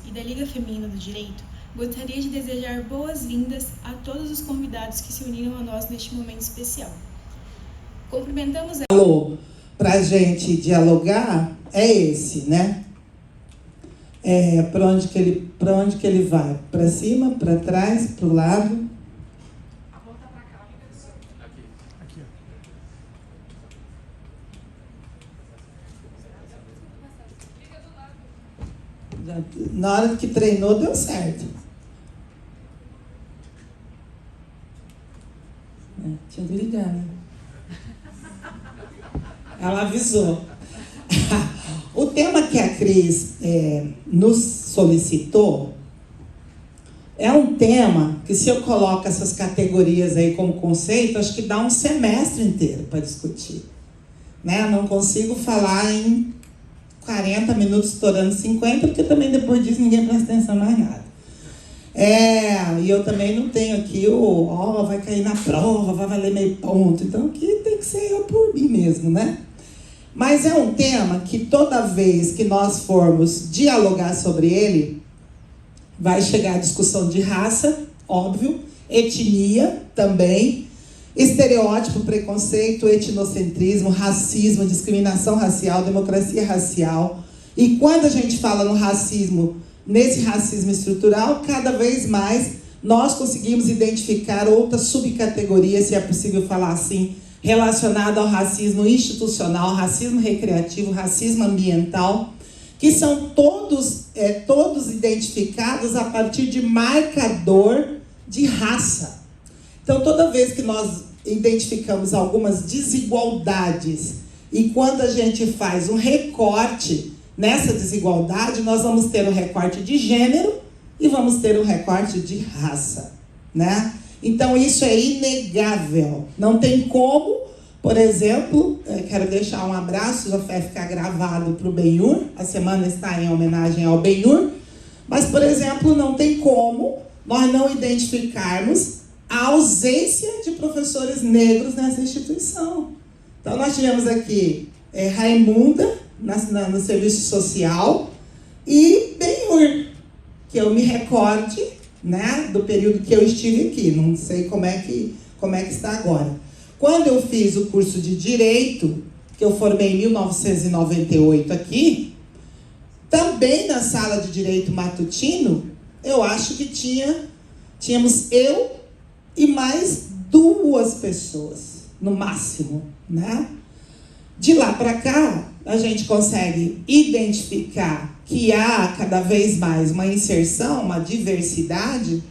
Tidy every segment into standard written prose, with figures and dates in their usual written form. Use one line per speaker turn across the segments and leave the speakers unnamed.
e da Liga Feminina do Direito, gostaria de desejar boas-vindas a todos os convidados que se uniram a nós neste momento especial. Cumprimentamos
para a gente dialogar é esse, né? Para onde que ele vai? Para cima, para trás, para o lado?
Aponta para cá. Aqui.
Fica do lado. Na hora que treinou, deu certo. Tinha que ligar, né? Ela avisou. O tema que a Cris nos solicitou é um tema que, se eu coloco essas categorias aí como conceito, acho que dá um semestre inteiro para discutir. Né? Não consigo falar em 40 minutos, estourando 50, porque também depois disso ninguém presta atenção mais nada. E eu também não tenho aqui vai cair na prova, vai valer meio ponto. Então aqui tem que ser eu por mim mesmo, né? Mas é um tema que toda vez que nós formos dialogar sobre ele, vai chegar a discussão de raça, óbvio, etnia também, estereótipo, preconceito, etnocentrismo, racismo, discriminação racial, democracia racial. E quando a gente fala no racismo, nesse racismo estrutural, cada vez mais nós conseguimos identificar outras subcategorias, se é possível falar assim, relacionado ao racismo institucional, racismo recreativo, racismo ambiental, que são todos identificados a partir de marcador de raça. Então, toda vez que nós identificamos algumas desigualdades e quando a gente faz um recorte nessa desigualdade, nós vamos ter um recorte de gênero e vamos ter um recorte de raça, né? Então, isso é inegável. Não tem como, por exemplo, quero deixar um abraço, já vai ficar gravado para o Benhur, a semana está em homenagem ao Benhur, mas, por exemplo, não tem como nós não identificarmos a ausência de professores negros nessa instituição. Então, nós tivemos aqui Raimunda, no serviço social, e Benhur, que eu me recorde, né, do período que eu estive aqui, não sei como é que está agora. Quando eu fiz o curso de Direito, que eu formei em 1998 aqui, também na sala de Direito matutino, eu acho que tínhamos eu e mais 2 pessoas, no máximo, né? De lá para cá, a gente consegue identificar que há cada vez mais uma inserção, uma diversidade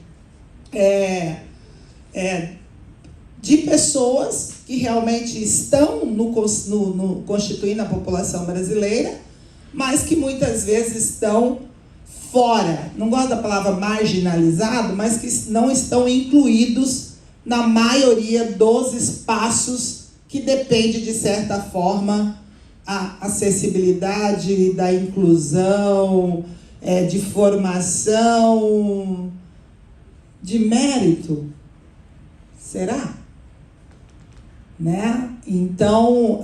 de pessoas que realmente estão constituindo a população brasileira, mas que muitas vezes estão fora. Não gosto da palavra marginalizado, mas que não estão incluídos na maioria dos espaços que depende, de certa forma, a acessibilidade, da inclusão, de formação, de mérito. Será? Né? Então,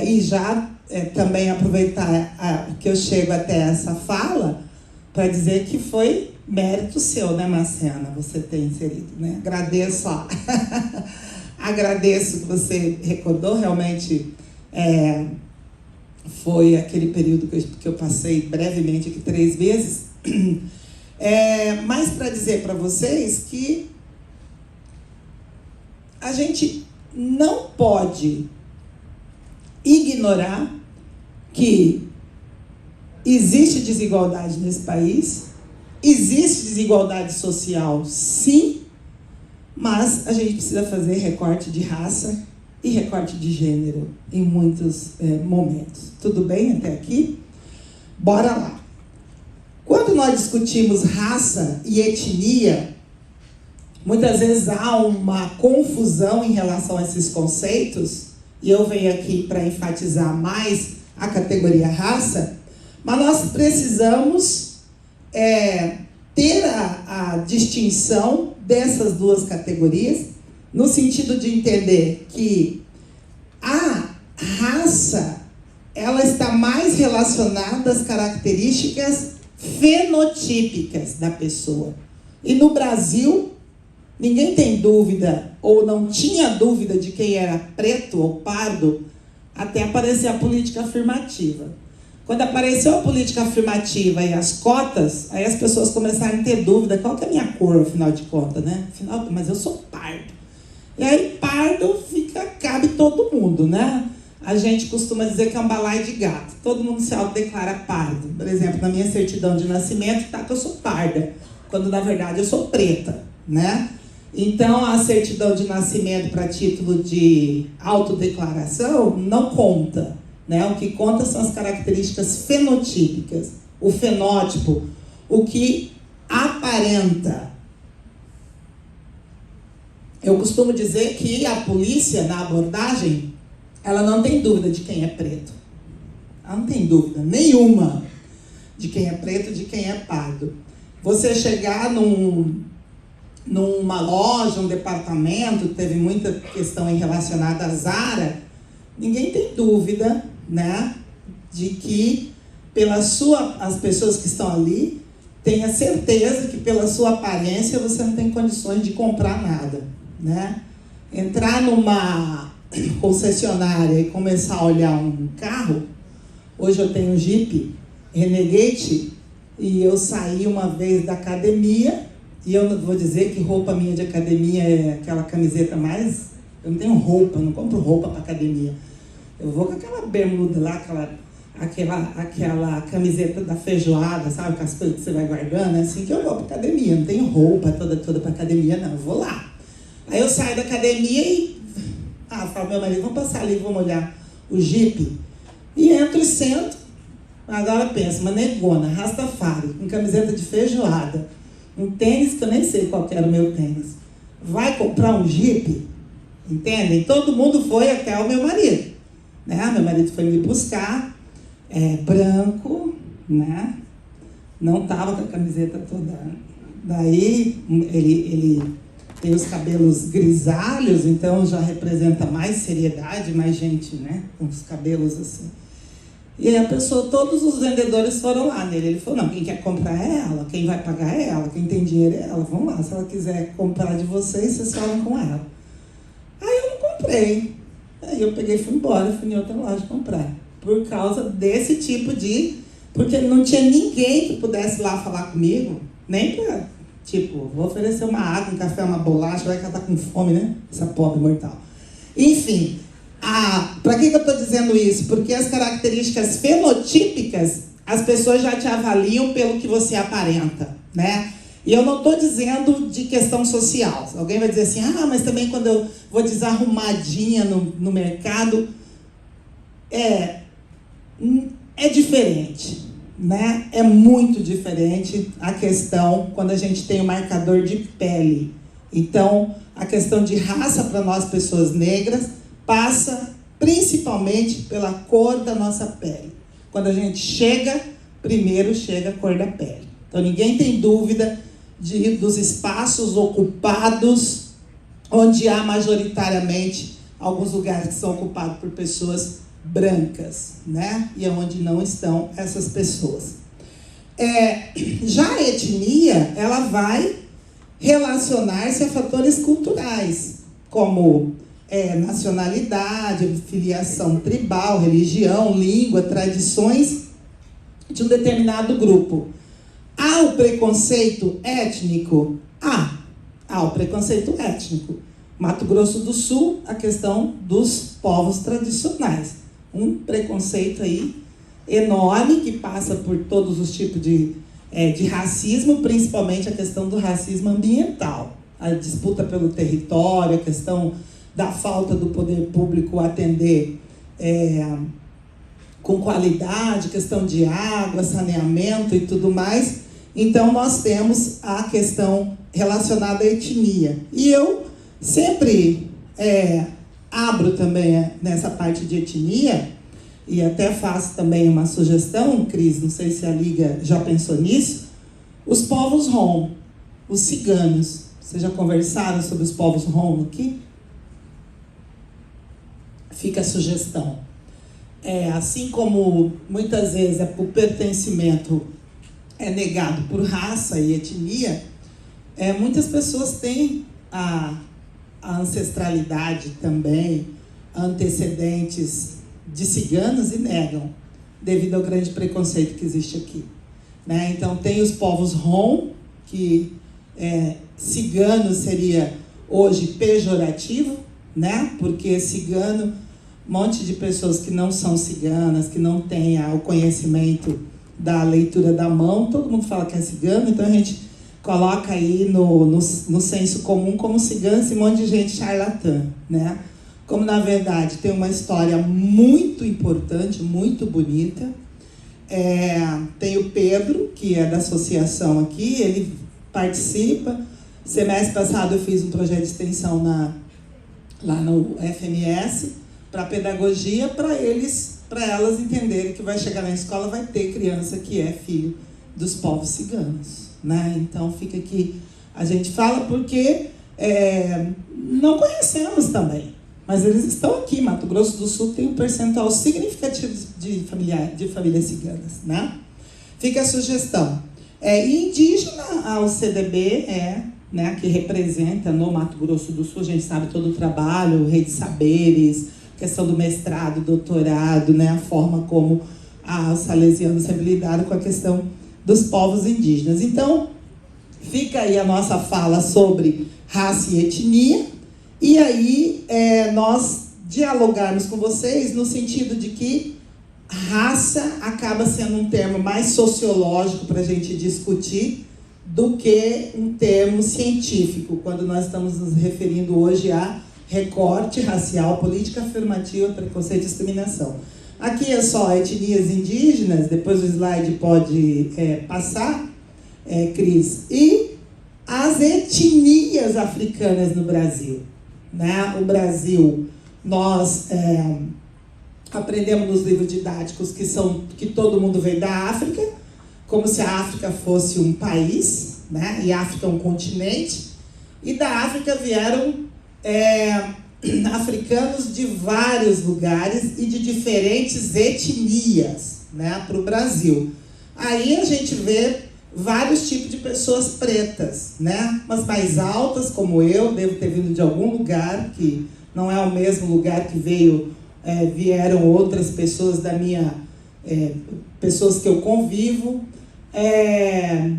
e já também aproveitar que eu chego até essa fala para dizer que foi mérito seu, né, Marciana? Você ter inserido, né? Agradeço, agradeço que você recordou, realmente foi aquele período que eu passei brevemente aqui 3 vezes, mas para dizer para vocês que a gente não pode ignorar que existe desigualdade nesse país, existe desigualdade social, sim, mas a gente precisa fazer recorte de raça e recorte de gênero em muitos momentos. Tudo bem até aqui? Bora lá. Quando nós discutimos raça e etnia, muitas vezes há uma confusão em relação a esses conceitos, e eu venho aqui para enfatizar mais a categoria raça, mas nós precisamos ter a distinção dessas 2 categorias, no sentido de entender que a raça, ela está mais relacionada às características fenotípicas da pessoa. E no Brasil, ninguém tem dúvida, ou não tinha dúvida de quem era preto ou pardo, até aparecer a política afirmativa. Quando apareceu a política afirmativa e as cotas, aí as pessoas começaram a ter dúvida, qual que é a minha cor, afinal de contas, né? Afinal, mas eu sou pardo. E aí, pardo cabe todo mundo, né? A gente costuma dizer que é um balaio de gato. Todo mundo se autodeclara pardo. Por exemplo, na minha certidão de nascimento está que eu sou parda, quando na verdade eu sou preta, né? Então, a certidão de nascimento para título de autodeclaração não conta, né? O que conta são as características fenotípicas. O fenótipo, o que aparenta. Eu costumo dizer que a polícia, na abordagem, ela não tem dúvida de quem é preto. Ela não tem dúvida nenhuma de quem é preto, de quem é pardo. Você chegar numa loja, um departamento, teve muita questão relacionada à Zara, ninguém tem dúvida, né, de que as pessoas que estão ali tenha certeza que pela sua aparência você não tem condições de comprar nada, né? Entrar numa concessionária e começar a olhar um carro, hoje eu tenho um Jeep Renegade e eu saí uma vez da academia e eu vou dizer que roupa minha de academia é aquela camiseta mais... Eu não tenho roupa, não compro roupa para academia. Eu vou com aquela bermuda lá, aquela camiseta da feijoada, sabe? Com as coisas que você vai guardando, é assim que eu vou para academia. Não tenho roupa toda para academia, não. Eu vou lá. Aí eu saio da academia e... falo, meu marido, vamos passar ali, vamos olhar o Jeep. E entro e sento. Agora pensa, uma negona, Rastafari, com camiseta de feijoada, um tênis que eu nem sei qual que era o meu tênis. Vai comprar um Jeep? Entendem? Todo mundo foi até o meu marido. Né? Meu marido foi me buscar, branco, né? Não estava com a camiseta toda. Daí, ele tem os cabelos grisalhos, então já representa mais seriedade, mais gente, né? Com os cabelos assim. E aí a pessoa, todos os vendedores foram lá nele. Ele falou, não, quem quer comprar é ela, quem vai pagar é ela, quem tem dinheiro é ela. Vamos lá, se ela quiser comprar de vocês, vocês falam com ela. Aí eu não comprei. Aí eu peguei e fui embora, fui em outra loja comprar. Por causa desse tipo de... Porque não tinha ninguém que pudesse lá falar comigo, nem pra... Tipo, vou oferecer uma água, um café, uma bolacha, vai que ela tá com fome, né? Essa pobre mortal. Enfim, para que eu estou dizendo isso? Porque as características fenotípicas, as pessoas já te avaliam pelo que você aparenta, né? E eu não estou dizendo de questão social. Alguém vai dizer assim, mas também quando eu vou desarrumadinha no mercado, é diferente. Né? É muito diferente a questão quando a gente tem o marcador de pele. Então, a questão de raça para nós, pessoas negras, passa principalmente pela cor da nossa pele. Quando a gente chega, primeiro chega a cor da pele. Então, ninguém tem dúvida dos espaços ocupados, onde há majoritariamente alguns lugares que são ocupados por pessoas brancas, né? E onde não estão essas pessoas. Já a etnia, ela vai relacionar-se a fatores culturais, como nacionalidade, filiação tribal, religião, língua, tradições de um determinado grupo. Há o preconceito étnico? Há o preconceito étnico. Mato Grosso do Sul, a questão dos povos tradicionais. Um preconceito aí enorme que passa por todos os tipos de racismo, principalmente a questão do racismo ambiental. A disputa pelo território, a questão da falta do poder público atender com qualidade, questão de água, saneamento e tudo mais. Então, nós temos a questão relacionada à etnia. E eu sempre abro também nessa parte de etnia, e até faço também uma sugestão, Cris, não sei se a Liga já pensou nisso, os povos rom, os ciganos. Vocês já conversaram sobre os povos rom aqui? Fica a sugestão. Assim como muitas vezes o pertencimento é negado por raça e etnia, muitas pessoas têm a ancestralidade também, antecedentes de ciganos e negam, devido ao grande preconceito que existe aqui, né? Então tem os povos Rom, que cigano seria hoje pejorativo, né? Porque cigano, um monte de pessoas que não são ciganas, que não têm o conhecimento da leitura da mão, todo mundo fala que é cigano, então a gente coloca aí no senso comum como cigano esse monte de gente charlatã, né? Como na verdade tem uma história muito importante, muito bonita. Tem o Pedro, que é da associação aqui, ele participa. Semestre passado eu fiz um projeto de extensão lá no FMS para pedagogia, para elas entenderem que vai chegar na escola, vai ter criança que é filho dos povos ciganos, né? Então fica aqui, a gente fala porque não conhecemos também, mas eles estão aqui. Mato Grosso do Sul tem um percentual significativo de famílias ciganas, né? Fica a sugestão. E indígena, ao CDB né, que representa no Mato Grosso do Sul, a gente sabe todo o trabalho, rede de saberes, questão do mestrado, doutorado, né, a forma como os salesianos sempre lidaram com a questão dos povos indígenas. Então, fica aí a nossa fala sobre raça e etnia, e aí nós dialogarmos com vocês no sentido de que raça acaba sendo um termo mais sociológico para a gente discutir do que um termo científico, quando nós estamos nos referindo hoje a recorte racial, política afirmativa, preconceito e discriminação. Aqui é só etnias indígenas, depois o slide pode passar, Cris, e as etnias africanas no Brasil, né? O Brasil, nós aprendemos nos livros didáticos que todo mundo veio da África, como se a África fosse um país, né? E a África é um continente, e da África vieram africanos de vários lugares e de diferentes etnias, né, para o Brasil. Aí a gente vê vários tipos de pessoas pretas, né? Umas mais altas, como eu, devo ter vindo de algum lugar, que não é o mesmo lugar que vieram outras pessoas da minha... pessoas que eu convivo,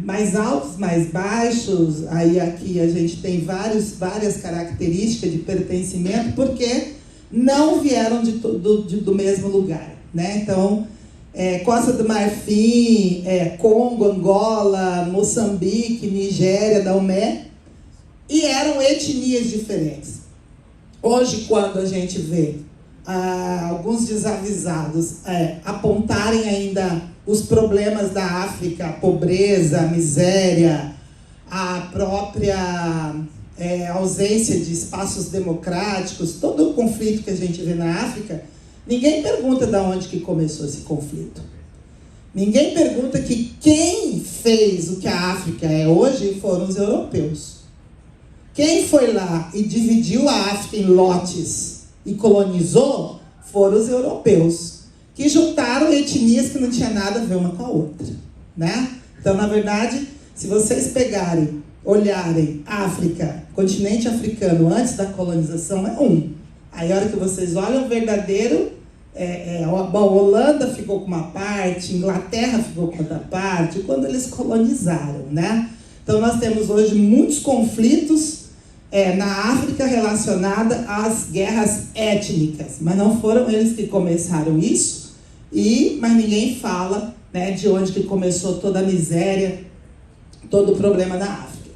mais altos, mais baixos. Aí aqui a gente tem várias características de pertencimento, porque não vieram do mesmo lugar, né? Então, Costa do Marfim, Congo, Angola, Moçambique, Nigéria, Daomé, e eram etnias diferentes. Hoje, quando a gente vê alguns desavisados apontarem ainda os problemas da África, a pobreza, a miséria, a própria ausência de espaços democráticos, todo o conflito que a gente vê na África, ninguém pergunta de onde que começou esse conflito. Ninguém pergunta que quem fez o que a África é hoje foram os europeus. Quem foi lá e dividiu a África em lotes e colonizou foram os europeus, que juntaram etnias que não tinha nada a ver uma com a outra, né? Então, na verdade, se vocês olharem África, continente africano antes da colonização, é um. Aí, a hora que vocês olham o verdadeiro, a Holanda ficou com uma parte, Inglaterra ficou com outra parte, quando eles colonizaram, né? Então, nós temos hoje muitos conflitos na África relacionada às guerras étnicas, mas não foram eles que começaram isso, mas ninguém fala, né, de onde que começou toda a miséria, todo o problema na África.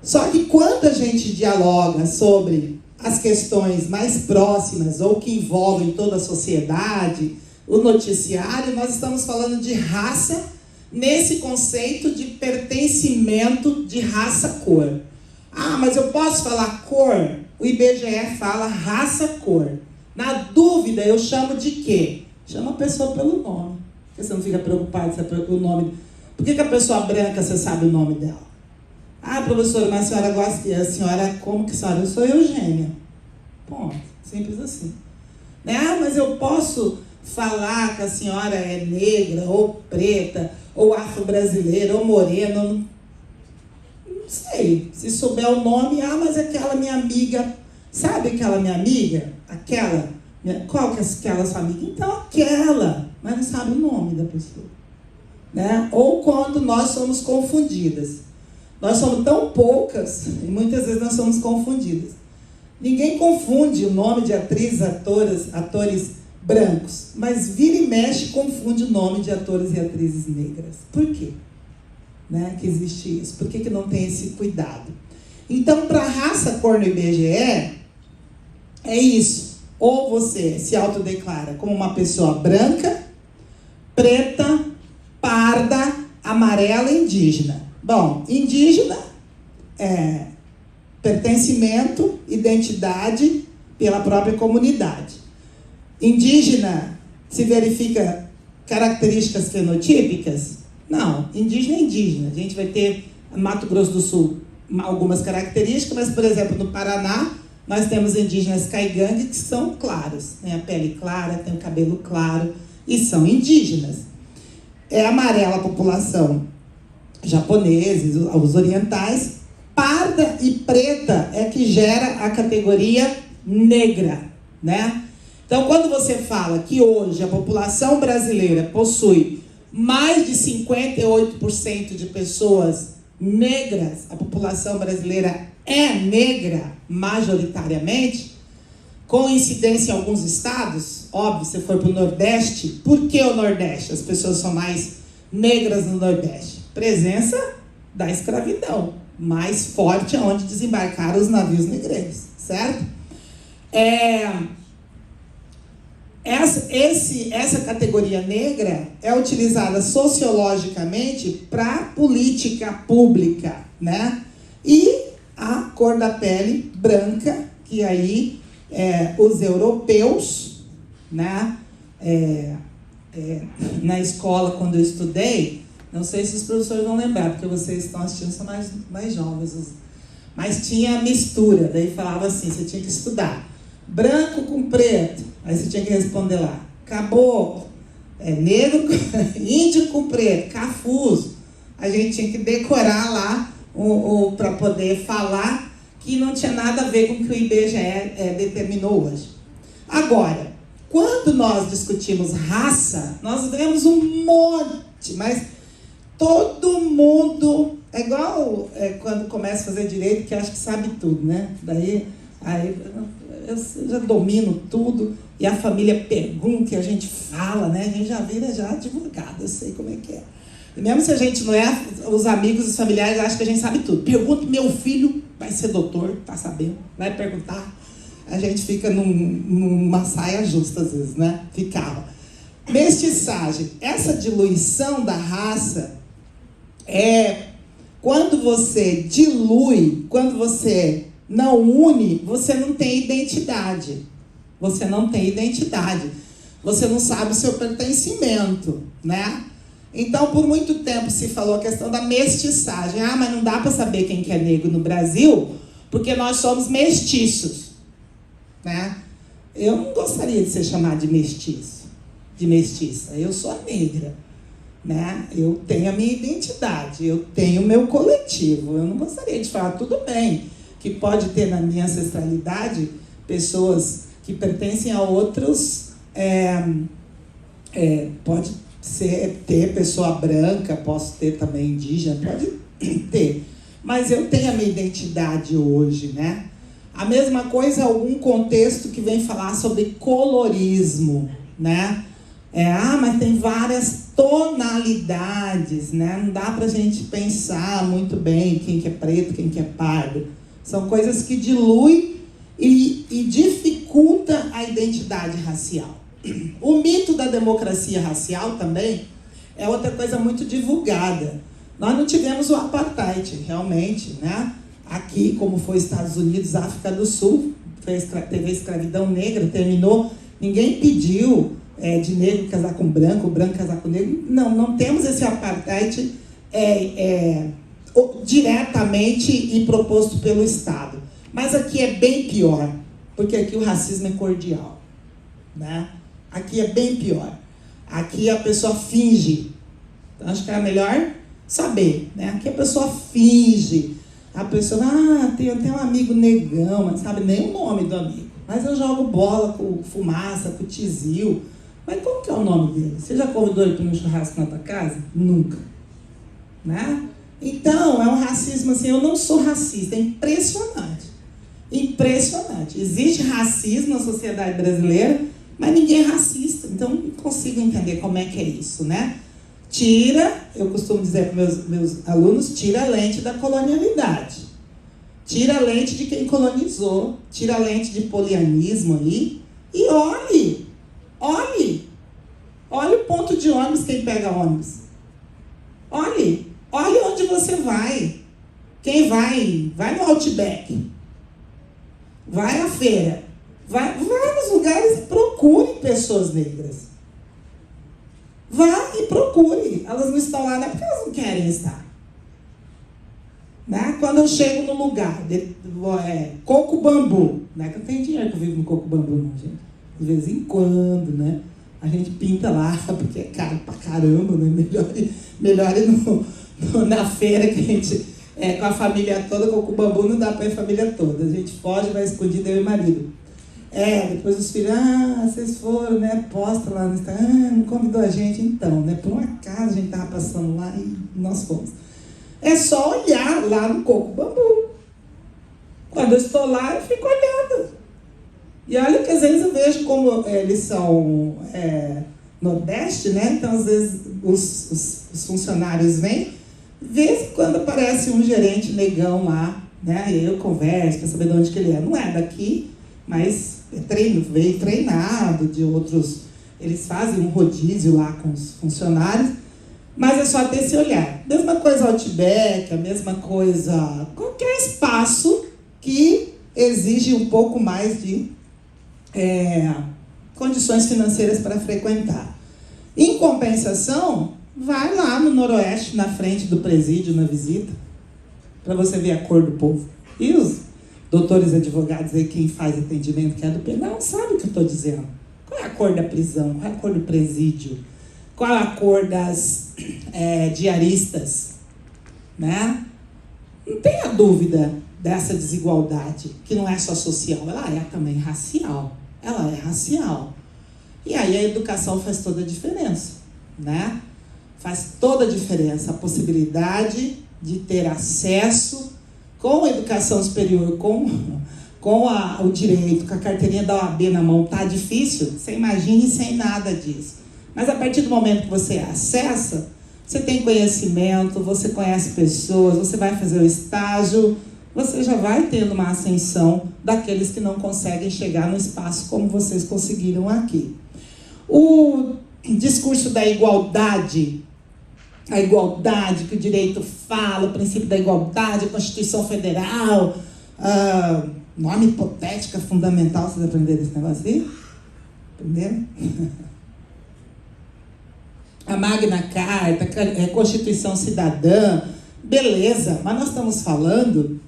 Só que quando a gente dialoga sobre as questões mais próximas ou que envolvem toda a sociedade, o noticiário, nós estamos falando de raça nesse conceito de pertencimento de raça-cor. Mas eu posso falar cor? O IBGE fala raça-cor. Na dúvida, eu chamo de quê? Chama a pessoa pelo nome. Porque você não fica preocupado se é o nome. Por que a pessoa branca, você sabe o nome dela? Professora, mas a senhora gosta... A senhora, como que a senhora? Eu sou Eugênia. Ponto. Simples assim. Mas eu posso falar que a senhora é negra, ou preta, ou afro-brasileira, ou morena, não sei. Se souber o nome, mas aquela minha amiga, sabe aquela minha amiga? Qual que é aquela sua amiga? Então, aquela, mas não sabe o nome da pessoa. Né? Ou quando nós somos confundidas. Nós somos tão poucas, e muitas vezes nós somos confundidas. Ninguém confunde o nome de atrizes, atores brancos, mas vira e mexe confunde o nome de atores e atrizes negras. Por quê? Né, que existe isso? Por que não tem esse cuidado? Então, para a raça, cor no IBGE, é isso. Ou você se autodeclara como uma pessoa branca, preta, parda, amarela e indígena. Bom, indígena é pertencimento, identidade pela própria comunidade. Indígena se verifica características fenotípicas? Não, indígena é indígena. A gente vai ter Mato Grosso do Sul algumas características, mas, por exemplo, no Paraná, nós temos indígenas caigangue que são claros. Tem a pele clara, tem o cabelo claro e são indígenas. É amarela a população japoneses, os orientais. Parda e preta é que gera a categoria negra, né? Então, quando você fala que hoje a população brasileira possui mais de 58% de pessoas negras, a população brasileira é negra majoritariamente, com incidência em alguns estados, óbvio, se for para o Nordeste, por que o Nordeste? As pessoas são mais negras no Nordeste. Presença da escravidão, mais forte onde desembarcaram os navios negreiros, certo? Essa categoria negra é utilizada sociologicamente para política pública, né? E a cor da pele branca, que aí os europeus, né? Na escola, quando eu estudei, não sei se os professores vão lembrar, porque vocês estão assistindo, são mais jovens, mas tinha mistura, daí falava assim, você tinha que estudar branco com preto, aí você tinha que responder lá, caboclo, negro, índio com preto, cafuso. A gente tinha que decorar lá para poder falar que não tinha nada a ver com o que o IBGE determinou hoje. Agora, quando nós discutimos raça, nós vemos um monte, mas todo mundo, é igual quando começa a fazer direito, que acha que sabe tudo, né? Daí eu já domino tudo, e a família pergunta, e a gente fala, né? A gente já vira advogado, eu sei como é que é. E mesmo se a gente não é, os amigos, os familiares acham que a gente sabe tudo. Pergunta, meu filho vai ser doutor, tá sabendo? Vai perguntar. A gente fica numa saia justa às vezes, né? Ficava. Mestiçagem. Essa diluição da raça quando você dilui, quando você não une, você não tem identidade. Você não tem identidade. Você não sabe o seu pertencimento, né? Então, por muito tempo se falou a questão da mestiçagem. Mas não dá para saber quem que é negro no Brasil, porque nós somos mestiços, né? Eu não gostaria de ser chamada de mestiço, de mestiça. Eu sou negra, né? Eu tenho a minha identidade, eu tenho o meu coletivo. Eu não gostaria de falar, tudo bem, que pode ter na minha ancestralidade pessoas que pertencem a outros, pode ter pessoa branca, posso ter também indígena, pode ter. Mas eu tenho a minha identidade hoje, né? A mesma coisa, algum contexto que vem falar sobre colorismo, né? Mas tem várias tonalidades, né? Não dá pra gente pensar muito bem quem que é preto, quem que é pardo. São coisas que diluem e dificulta a identidade racial. O mito da democracia racial também é outra coisa muito divulgada. Nós não tivemos o apartheid, realmente, né? Aqui, como foi Estados Unidos, África do Sul, teve a escravidão negra, terminou, ninguém pediu de negro casar com branco, branco casar com negro. Não temos esse apartheid diretamente e proposto pelo Estado. Mas aqui é bem pior, porque aqui o racismo é cordial, né? Aqui é bem pior. Aqui a pessoa finge. Então, acho que é melhor saber, né? Aqui a pessoa finge. A pessoa, tem um amigo negão, mas sabe nem o nome do amigo. Mas eu jogo bola com fumaça, com tizil. Mas como que é o nome dele? Você já convidou ele para um churrasco na tua casa? Nunca. Né? Então, é um racismo assim, eu não sou racista, é impressionante. Impressionante. Existe racismo na sociedade brasileira, mas ninguém é racista. Então, não consigo entender como é que é isso, né? Eu costumo dizer para meus alunos, tira a lente da colonialidade. Tira a lente de quem colonizou, tira a lente de polianismo aí e olhe o ponto de ônibus, quem pega ônibus. Olhe onde você vai. Quem vai no Outback, vai à feira, vai nos lugares e procure pessoas negras. Vá e procure. Elas não estão lá, não é porque elas não querem estar. Né? Quando eu chego no lugar, coco bambu, não é que eu tenho dinheiro que eu vivo no coco bambu, não, gente. De vez em quando, né? A gente pinta lá, porque é caro pra caramba, né? Melhor ir na feira que a gente, com a família toda, coco bambu não dá pra ir a família toda. A gente foge, vai escondido, eu e o marido. Depois os filhos, vocês foram, né? Posta lá no Instagram, não convidou a gente, então, né? Por um acaso a gente tava passando lá e nós fomos. É só olhar lá no coco bambu. Quando eu estou lá, eu fico olhando. E olha que às vezes eu vejo como eles são nordeste, né? Então, às vezes, os funcionários vêm, de vez em quando aparece um gerente negão lá, né? E eu converso para saber de onde que ele é. Não é daqui, mas veio treinado de outros. Eles fazem um rodízio lá com os funcionários, mas é só ter esse olhar. Mesma coisa Outback, a mesma coisa qualquer espaço que exige um pouco mais de condições financeiras para frequentar. Em compensação, vai lá no Noroeste, na frente do presídio, na visita, para você ver a cor do povo. E os doutores advogados aí, quem faz atendimento, que é do penal, sabe o que eu estou dizendo. Qual é a cor da prisão? Qual é a cor do presídio? Qual é a cor das diaristas? Né? Não tenha dúvida dessa desigualdade, que não é só social, ela é também racial. Ela é racial. E aí a educação faz toda a diferença, né? Faz toda a diferença. A possibilidade de ter acesso com a educação superior, com o direito, com a carteirinha da OAB na mão, tá difícil? Você imagine sem nada disso. Mas a partir do momento que você acessa, você tem conhecimento, você conhece pessoas, você vai fazer o estágio, você já vai tendo uma ascensão daqueles que não conseguem chegar no espaço como vocês conseguiram aqui. O discurso da igualdade, a igualdade que o direito fala, o princípio da igualdade, a Constituição Federal, norma hipotética fundamental, vocês aprenderam esse negócio aí? Aprenderam? A Magna Carta, a Constituição Cidadã, beleza, mas nós estamos falando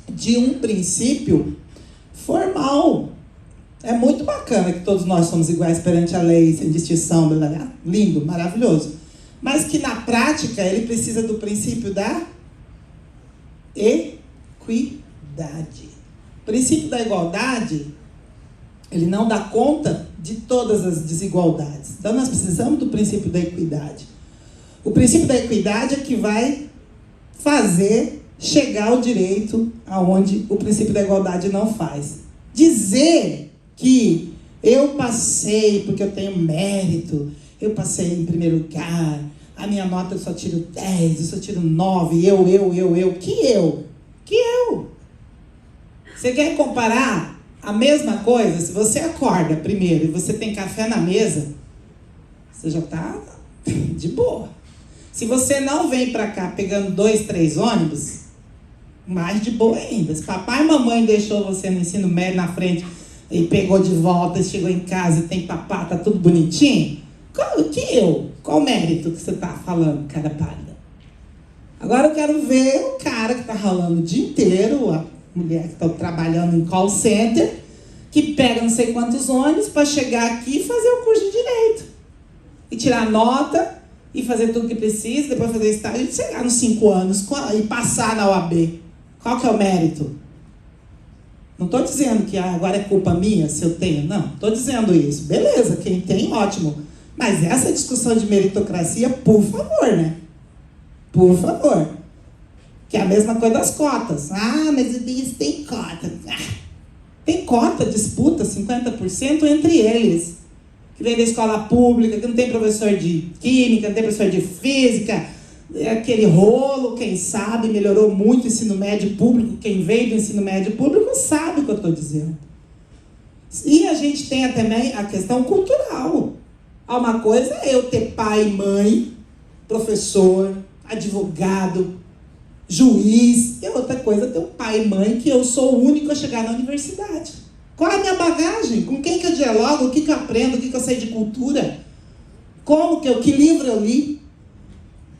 de um princípio formal. É muito bacana que todos nós somos iguais perante a lei, sem distinção, blá, blá, blá. Lindo, maravilhoso. Mas que na prática ele precisa do princípio da equidade. O princípio da igualdade, ele não dá conta de todas as desigualdades. Então nós precisamos do princípio da equidade. O princípio da equidade é que vai fazer chegar o direito aonde o princípio da igualdade não faz. Dizer que eu passei porque eu tenho mérito, eu passei em primeiro lugar, a minha nota eu só tiro 10, eu só tiro 9, que eu? Você quer comparar a mesma coisa? Se você acorda primeiro e você tem café na mesa, você já está de boa. Se você não vem para cá pegando 2, 3 ônibus, mais de boa ainda. Se papai e mamãe deixou você no ensino médio na frente e pegou de volta, chegou em casa e tem papá, tá tudo bonitinho, qual o mérito que você está falando, cara pálida? Agora eu quero ver o cara que está ralando o dia inteiro, a mulher que está trabalhando em call center, que pega não sei quantos ônibus para chegar aqui e fazer o curso de Direito. E tirar nota, e fazer tudo que precisa, depois fazer estágio, e chegar nos 5 anos e passar na OAB. Qual que é o mérito? Não estou dizendo que agora é culpa minha se eu tenho, não. Estou dizendo isso. Beleza, quem tem, ótimo. Mas essa discussão de meritocracia, por favor, né? Por favor. Que é a mesma coisa das cotas. Ah, mas isso tem cota. Tem cota, disputa 50% entre eles. Que vem da escola pública, que não tem professor de química, não tem professor de física. É aquele rolo, quem sabe, melhorou muito o ensino médio público. Quem veio do ensino médio público sabe o que eu estou dizendo. E a gente tem também a questão cultural. Uma coisa é eu ter pai e mãe, professor, advogado, juiz, e outra coisa é ter um pai e mãe que eu sou o único a chegar na universidade. Qual é a minha bagagem? Com quem que eu dialogo? O que que eu aprendo? O que que eu sei de cultura? Que livro eu li?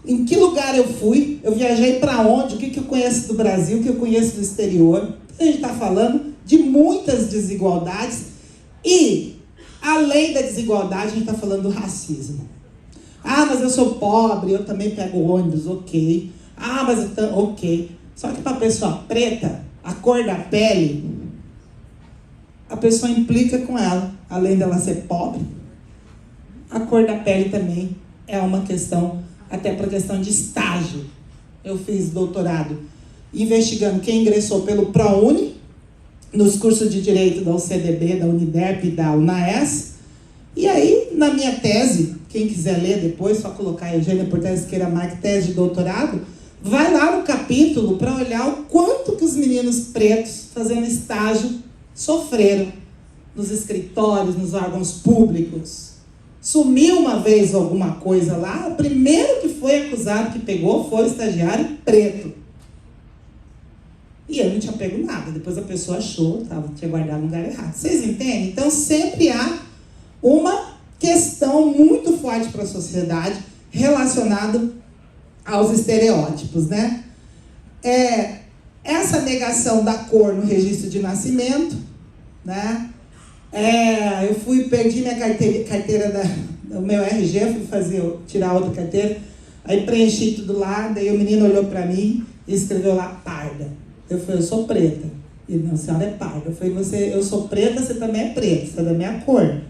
Em que lugar eu fui? Eu viajei para onde? O que que eu conheço do Brasil? O que eu conheço do exterior? A gente está falando de muitas desigualdades e, além da desigualdade, a gente está falando do racismo. Ah, mas eu sou pobre, eu também pego ônibus, ok. Ah, mas ok. Só que para a pessoa preta, a cor da pele, a pessoa implica com ela. Além dela ser pobre, a cor da pele também é uma questão, até para questão de estágio. Eu fiz doutorado investigando quem ingressou pelo ProUni, nos cursos de Direito da UCDB, da Uniderp e da UNAES. E aí, na minha tese, quem quiser ler depois, só colocar Eugênia Portela Siqueira Marques, tese de doutorado, vai lá no capítulo para olhar o quanto que os meninos pretos fazendo estágio sofreram nos escritórios, nos órgãos públicos. Sumiu uma vez alguma coisa lá, o primeiro que foi acusado, que pegou, foi o estagiário preto. E eu não tinha pego nada, depois a pessoa achou, tinha guardado no lugar errado. Vocês entendem? Então sempre há uma questão muito forte para a sociedade relacionada aos estereótipos, né? Essa negação da cor no registro de nascimento, né? Eu perdi minha carteira do meu RG, fui tirar outra carteira, aí preenchi tudo lá, daí o menino olhou para mim e escreveu lá, parda. Eu falei, eu sou preta. Ele, não, a senhora é parda. Eu falei, eu sou preta, você também é preta, você é da minha cor.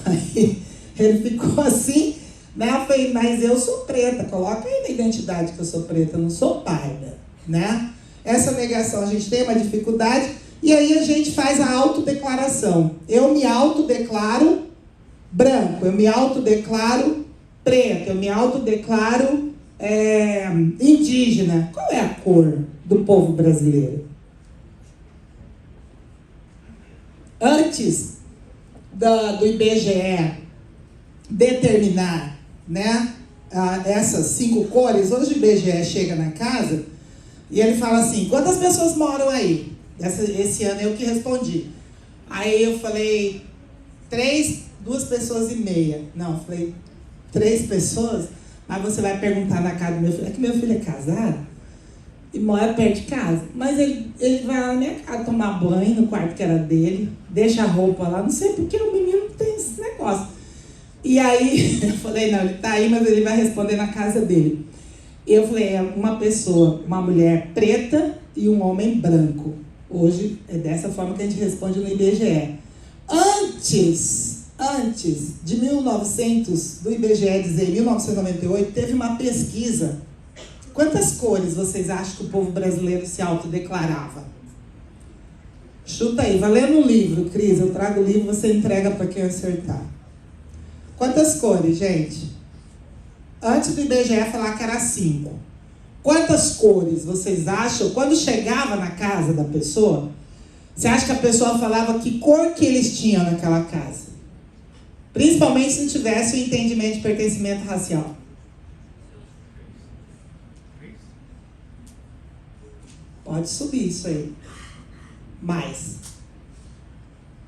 Aí ele ficou assim, né? Eu falei, mas eu sou preta, coloca aí na identidade que eu sou preta, eu não sou parda, né? Essa negação, a gente tem uma dificuldade, e aí a gente faz a autodeclaração. Eu me autodeclaro branco, eu me autodeclaro preto, eu me autodeclaro indígena. Qual é a cor do povo brasileiro? Antes do IBGE determinar, né, essas 5 cores, hoje o IBGE chega na casa e ele fala assim, quantas pessoas moram aí? Esse ano eu que respondi. Aí eu falei, 2 pessoas e meia. Não, eu falei, 3 pessoas? Aí você vai perguntar na casa do meu filho, é que meu filho é casado e mora perto de casa. Mas ele vai lá na minha casa tomar banho no quarto que era dele, deixa a roupa lá, não sei porque o menino tem esse negócio. E aí eu falei, não, ele tá aí, mas ele vai responder na casa dele. E eu falei, é uma pessoa, uma mulher preta e um homem branco. Hoje é dessa forma que a gente responde no IBGE. Antes de 1900, do IBGE dizer, em 1998, teve uma pesquisa. Quantas cores vocês acham que o povo brasileiro se autodeclarava? Chuta aí, valendo o livro, Cris, eu trago o livro, você entrega para quem acertar. Quantas cores, gente? Antes do IBGE falar que era 5. Quantas cores vocês acham, quando chegava na casa da pessoa, você acha que a pessoa falava que cor que eles tinham naquela casa? Principalmente se não tivesse o entendimento de pertencimento racial. Pode subir isso aí. Mais.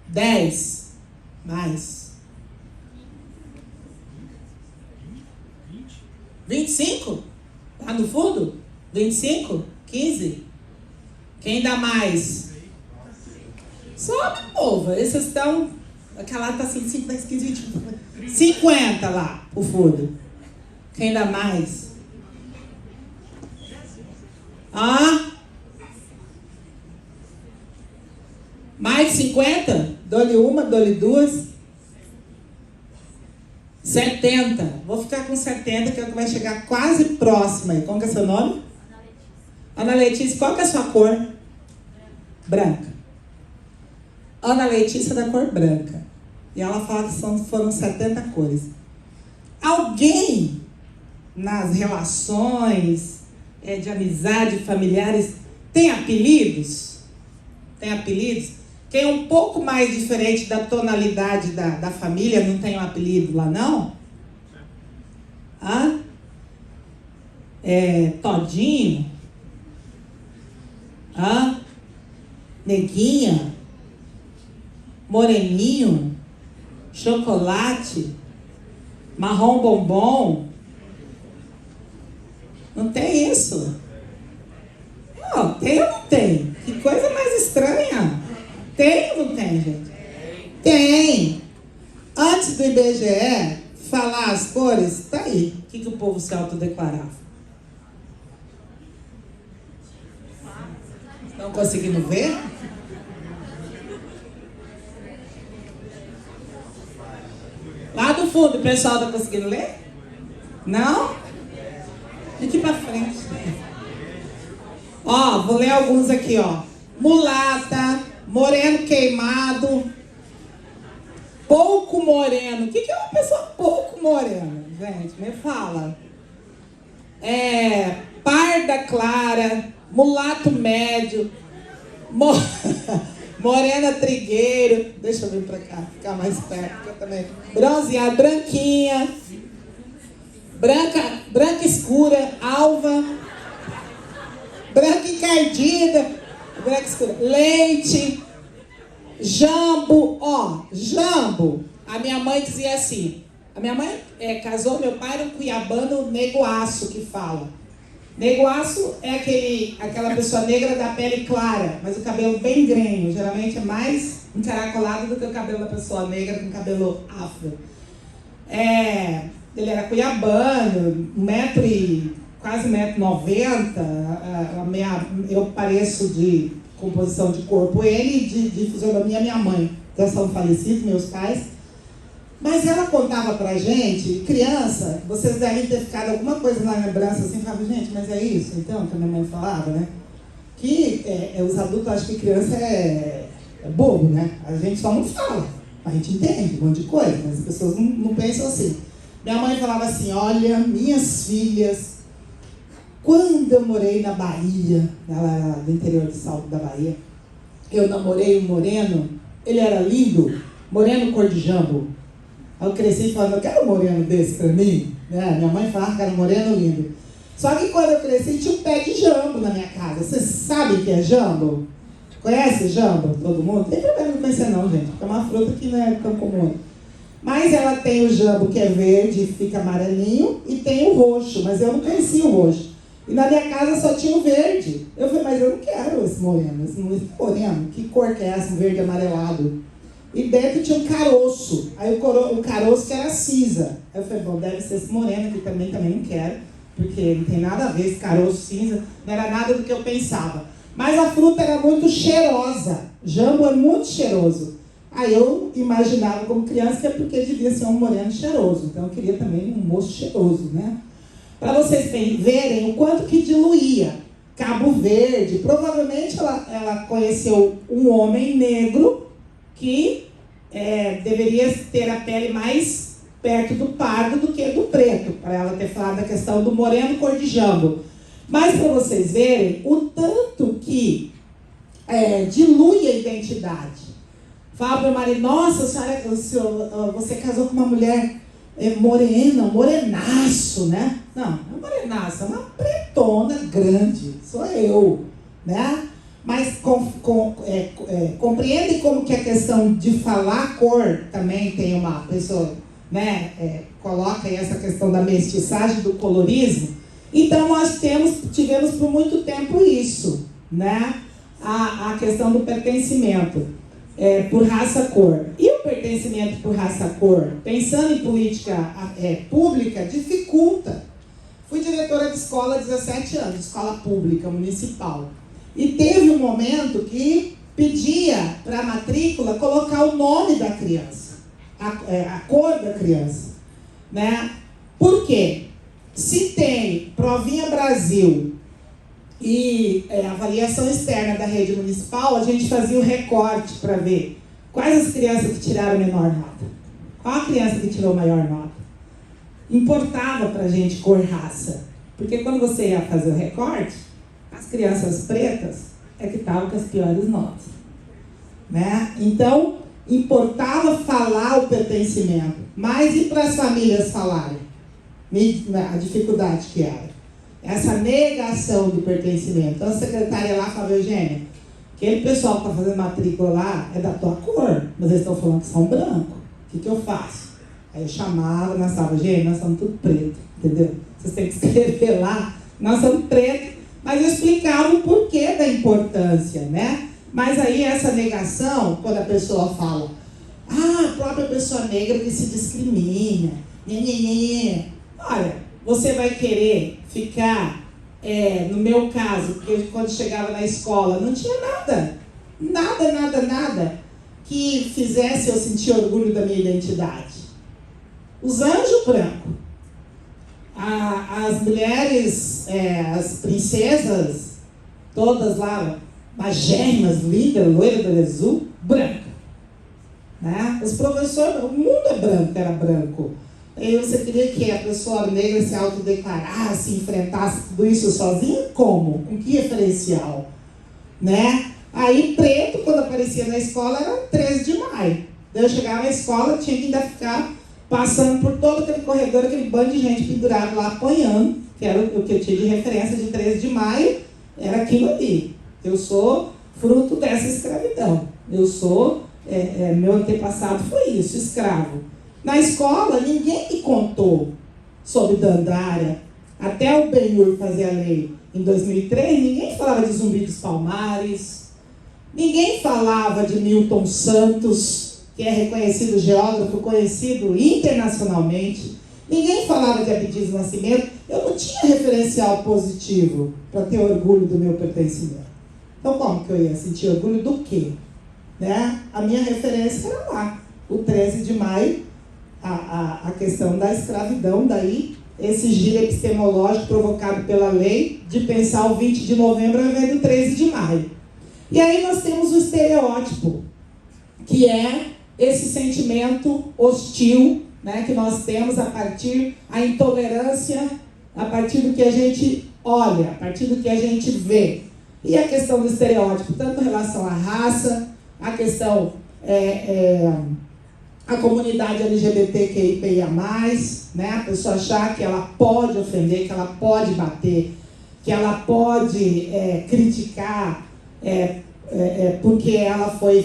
10. Mais. 25? Lá no fundo? 25? 15? Quem dá mais? Sobe, povo. Esses estão... Aquela tá assim, 5, 10, 15, 20... 50 lá, o fundo. Quem dá mais? Mais de 50? Dou-lhe uma, dou-lhe duas. 70. Vou ficar com 70, que é o que vai chegar quase próximo aí. Como que é seu nome? Ana Letícia, qual que é a sua cor? Branca. Ana Letícia da cor branca. E ela fala que foram 70 cores. Alguém nas relações de amizade, familiares, tem apelidos? Tem apelidos? Quem é um pouco mais diferente da tonalidade da família, não tem um apelido lá, não? Todinho? Neguinha? Moreninho? Chocolate? Marrom bombom? Não tem isso? Não, tem ou não tem? Que coisa mais estranha. Tem ou não tem, gente? Tem. Antes do IBGE falar as cores, tá aí. O que o povo se autodeclarava? Estão conseguindo ver? Lá do fundo, o pessoal está conseguindo ler? Não? Aqui para frente. Vou ler alguns aqui, Mulata, moreno queimado, pouco moreno. O que é uma pessoa pouco morena, gente? Me fala. Parda clara, mulato médio, morena trigueiro. Deixa eu vir pra cá, ficar mais perto, que eu também. Bronzeada, branquinha, branca escura, alva, branca encardida, branca escura, leite, jambo. Jambo. A minha mãe dizia assim. A minha mãe casou, meu pai era um cuiabano neguaço que fala. Neguaço é aquela pessoa negra da pele clara, mas o cabelo bem grenho. Geralmente é mais encaracolado do que o cabelo da pessoa negra com cabelo afro. Ele era cuiabano, quase 1,90 m. Eu pareço de composição de corpo ele e de fisionomia minha mãe. Então são falecidos, meus pais. Mas ela contava pra gente, criança, vocês devem ter ficado alguma coisa na lembrança assim, falava, gente, mas é isso então que a minha mãe falava, né? Que os adultos acham que criança é bobo, né? A gente só não fala, a gente entende um monte de coisa, mas as pessoas não pensam assim. Minha mãe falava assim, olha, minhas filhas, quando eu morei na Bahia, ela era do interior de Salto da Bahia, eu namorei um moreno, ele era lindo, moreno cor de jambo. Eu cresci falando, eu quero um moreno desse pra mim. Minha mãe falava que era um moreno lindo. Só que quando eu cresci, tinha um pé de jambo na minha casa. Vocês sabem o que é jambo? Conhece jambo? Todo mundo? Não tem problema não conhecer não, gente. Porque é uma fruta que não é tão comum. Mas ela tem o jambo que é verde e fica amarelinho. E tem o roxo, mas eu não conhecia o roxo. E na minha casa só tinha o verde. Eu falei, mas eu não quero esse moreno. Esse moreno, que cor que é essa? Um verde amarelado. E dentro tinha um caroço. Aí o caroço que era cinza. Aí eu falei, bom, deve ser esse moreno que também não quero. Porque não tem nada a ver, esse caroço cinza. Não era nada do que eu pensava. Mas a fruta era muito cheirosa. Jambo é muito cheiroso. Aí eu imaginava como criança que é porque devia ser um moreno cheiroso. Então eu queria também um moço cheiroso, né? Para vocês verem o quanto que diluía. Cabo Verde. Provavelmente ela conheceu um homem negro que deveria ter a pele mais perto do pardo do que do preto, para ela ter falado da questão do moreno cor de jambo. Mas para vocês verem o tanto que dilui a identidade. Fala para o marido, nossa, você casou com uma mulher morena, morenaço, né? Não é morenaço, é uma pretona grande, sou eu, né? Mas compreendem como que a questão de falar cor também tem uma pessoa, né, coloca aí essa questão da mestiçagem, do colorismo. Então nós tivemos por muito tempo isso, né, a questão do pertencimento. por raça-cor. E o pertencimento por raça-cor, pensando em política pública, dificulta. Fui diretora de escola há 17 anos, escola pública, municipal. E teve um momento que pedia para a matrícula colocar o nome da criança, a cor da criança. Né? Por quê? Se tem Provinha Brasil e avaliação externa da rede municipal, a gente fazia o recorte para ver quais as crianças que tiraram a menor nota, qual a criança que tirou a maior nota. Importava para a gente cor, raça, porque quando você ia fazer o recorte, as crianças pretas é que estavam com as piores notas, né? Então, importava falar o pertencimento, mas e para as famílias falarem? A dificuldade que era. Essa negação do pertencimento. Então, a secretária lá falava, Eugênia, aquele pessoal que está fazendo matrícula lá é da tua cor, mas eles estão falando que são branco. O que eu faço? Aí eu chamava, nós falávamos, gente, nós somos tudo preto, entendeu? Vocês têm que escrever lá, nós somos pretos, mas eu explicava o porquê da importância, né? Mas aí essa negação, quando a pessoa fala, a própria pessoa negra que se discrimina, olha, você vai querer ficar, no meu caso, porque quando chegava na escola não tinha nada que fizesse eu sentir orgulho da minha identidade. Os anjos brancos, as mulheres, as princesas, todas lá, magérrimas, lindas, loira do azul, branca. Né? Os professores, o mundo era branco. E você queria que a pessoa negra se autodeclarasse, enfrentasse tudo isso sozinha? Como? Com que referencial? Né? Aí preto, quando aparecia na escola, era 13 de maio. Daí eu chegava na escola, tinha que ainda ficar passando por todo aquele corredor, aquele bando de gente pendurado lá, apanhando, que era o que eu tinha de referência de 13 de maio, era aquilo ali. Eu sou fruto dessa escravidão. Eu sou, meu antepassado foi isso, escravo. Na escola, ninguém me contou sobre Dandara. Até o Ben-Hur fazer a lei em 2003, ninguém falava de Zumbi dos Palmares, ninguém falava de Milton Santos, que é reconhecido geógrafo, conhecido internacionalmente. Ninguém falava de Abdias Nascimento. Eu não tinha referencial positivo para ter orgulho do meu pertencimento. Então, como que eu ia sentir orgulho do quê? Né? A minha referência era lá, o 13 de maio, a questão da escravidão, daí esse giro epistemológico provocado pela lei de pensar o 20 de novembro ao invés do 13 de maio. E aí nós temos o estereótipo, que é esse sentimento hostil, né, que nós temos a partir da intolerância, a partir do que a gente olha, a partir do que a gente vê. E a questão do estereótipo, tanto em relação à raça, a questão, a comunidade LGBTQIA+, né, a pessoa achar que ela pode ofender, que ela pode bater, que ela pode criticar, porque ela foi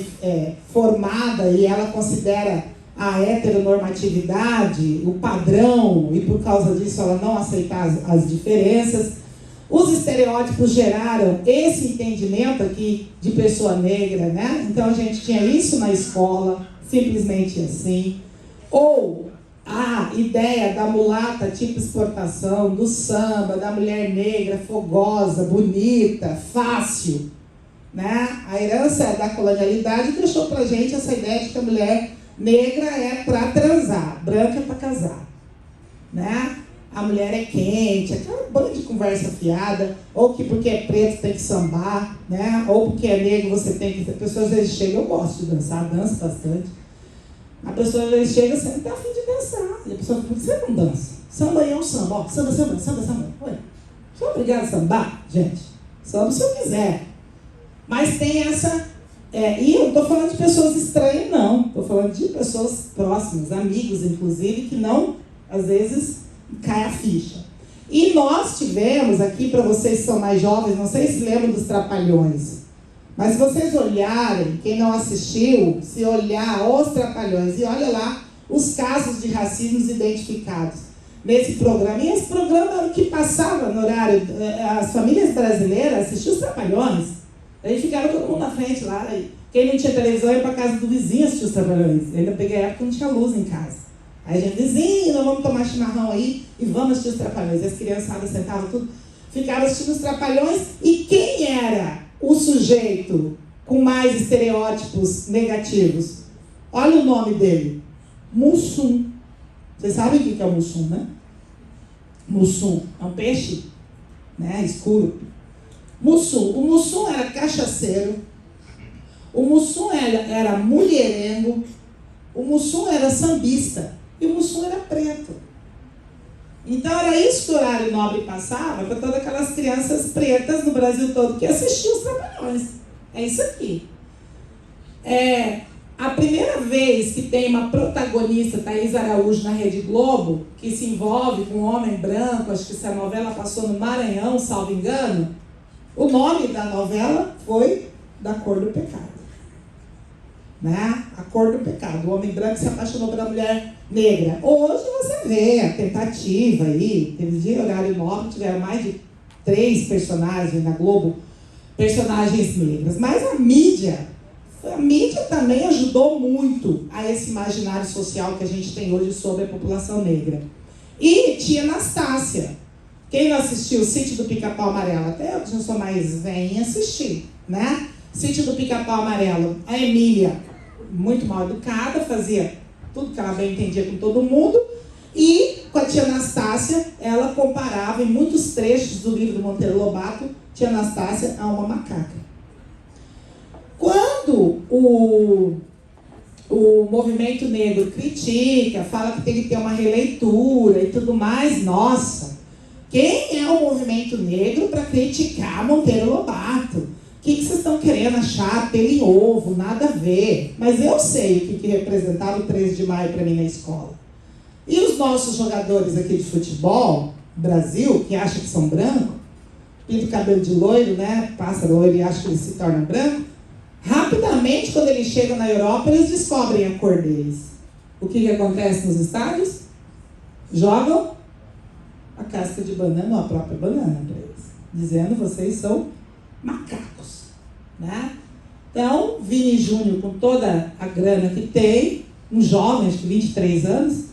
formada e ela considera a heteronormatividade, o padrão, e por causa disso ela não aceitar as diferenças. Os estereótipos geraram esse entendimento aqui de pessoa negra, né? Então a gente tinha isso na escola, simplesmente assim. Ou a ideia da mulata tipo exportação, do samba, da mulher negra, fogosa, bonita, fácil. Né? A herança da colonialidade deixou pra gente essa ideia de que a mulher negra é para transar, branca é para casar. Né? A mulher é quente, aquela banda de conversa fiada, ou que porque é preto tem que sambar, né? Ou porque é negro você tem que... A pessoa às vezes chega, eu gosto de dançar, danço bastante. A pessoa às vezes chega, você não está afim de dançar. E a pessoa fala, por que você não dança? Samba aí é um samba, ó, samba. Ué, sou obrigada a sambar? Gente, samba se eu quiser. Mas tem essa... e eu não estou falando de pessoas estranhas, não. Estou falando de pessoas próximas, amigos, inclusive, que não, às vezes, cai a ficha. E nós tivemos aqui, para vocês que são mais jovens, não sei se lembram dos Trapalhões, mas se vocês olharem, quem não assistiu, se olhar os Trapalhões e olha lá os casos de racismo identificados nesse programa. E esse programa que passava no horário, as famílias brasileiras assistiam os Trapalhões. A gente ficava todo mundo na frente lá, Quem não tinha televisão ia para casa do vizinho assistir os Trapalhões. Eu ainda peguei a época que não tinha luz em casa. Aí a gente, vizinho, nós vamos tomar chimarrão aí e vamos assistir os Trapalhões. E as criançadas sentavam tudo, ficavam assistindo os Trapalhões. E quem era o sujeito com mais estereótipos negativos? Olha o nome dele. Mussum. Vocês sabem o que é o mussum, né? Mussum é um peixe, né, escuro. Mussum. O mussum era cachaceiro. O mussum era mulherengo. O mussum era sambista. E o mussum era preto. Então era isso que o horário nobre passava para todas aquelas crianças pretas no Brasil todo que assistiam os Trapalhões. É isso aqui. A primeira vez que tem uma protagonista, Thaís Araújo, na Rede Globo, que se envolve com um homem branco, acho que essa novela passou no Maranhão, salvo engano, o nome da novela foi Da Cor do Pecado. Né? A Cor do Pecado. O homem branco se apaixonou pela mulher negra. Hoje você vê a tentativa aí, teve dia horário nobre, tiveram mais de 3 personagens na Globo, personagens negras. Mas a mídia também ajudou muito a esse imaginário social que a gente tem hoje sobre a população negra. E tia Anastácia. Quem não assistiu o Sítio do Pica-Pau Amarelo? Até eu que já sou mais velhinha, assisti, né? Sítio do Pica-Pau Amarelo. A Emília, muito mal educada, fazia tudo que ela bem entendia com todo mundo. E com a tia Anastácia, ela comparava em muitos trechos do livro do Monteiro Lobato, tia Anastácia a uma macaca. Quando o movimento negro critica, fala que tem que ter uma releitura e tudo mais, nossa, quem é o movimento negro para criticar Monteiro Lobato? O que vocês estão querendo achar? Pelo em ovo, nada a ver. Mas eu sei o que representava o 13 de maio para mim na escola. E os nossos jogadores aqui de futebol, Brasil, que acham que são brancos, pinta o cabelo de loiro, né? Passa loiro e acha que eles se tornam brancos. Rapidamente, quando eles chegam na Europa, eles descobrem a cor deles. O que acontece nos estádios? Jogam a casca de banana, ou a própria banana para eles, dizendo: vocês são macacos, né? Então, Vini Júnior, com toda a grana que tem, um jovem, acho que 23 anos,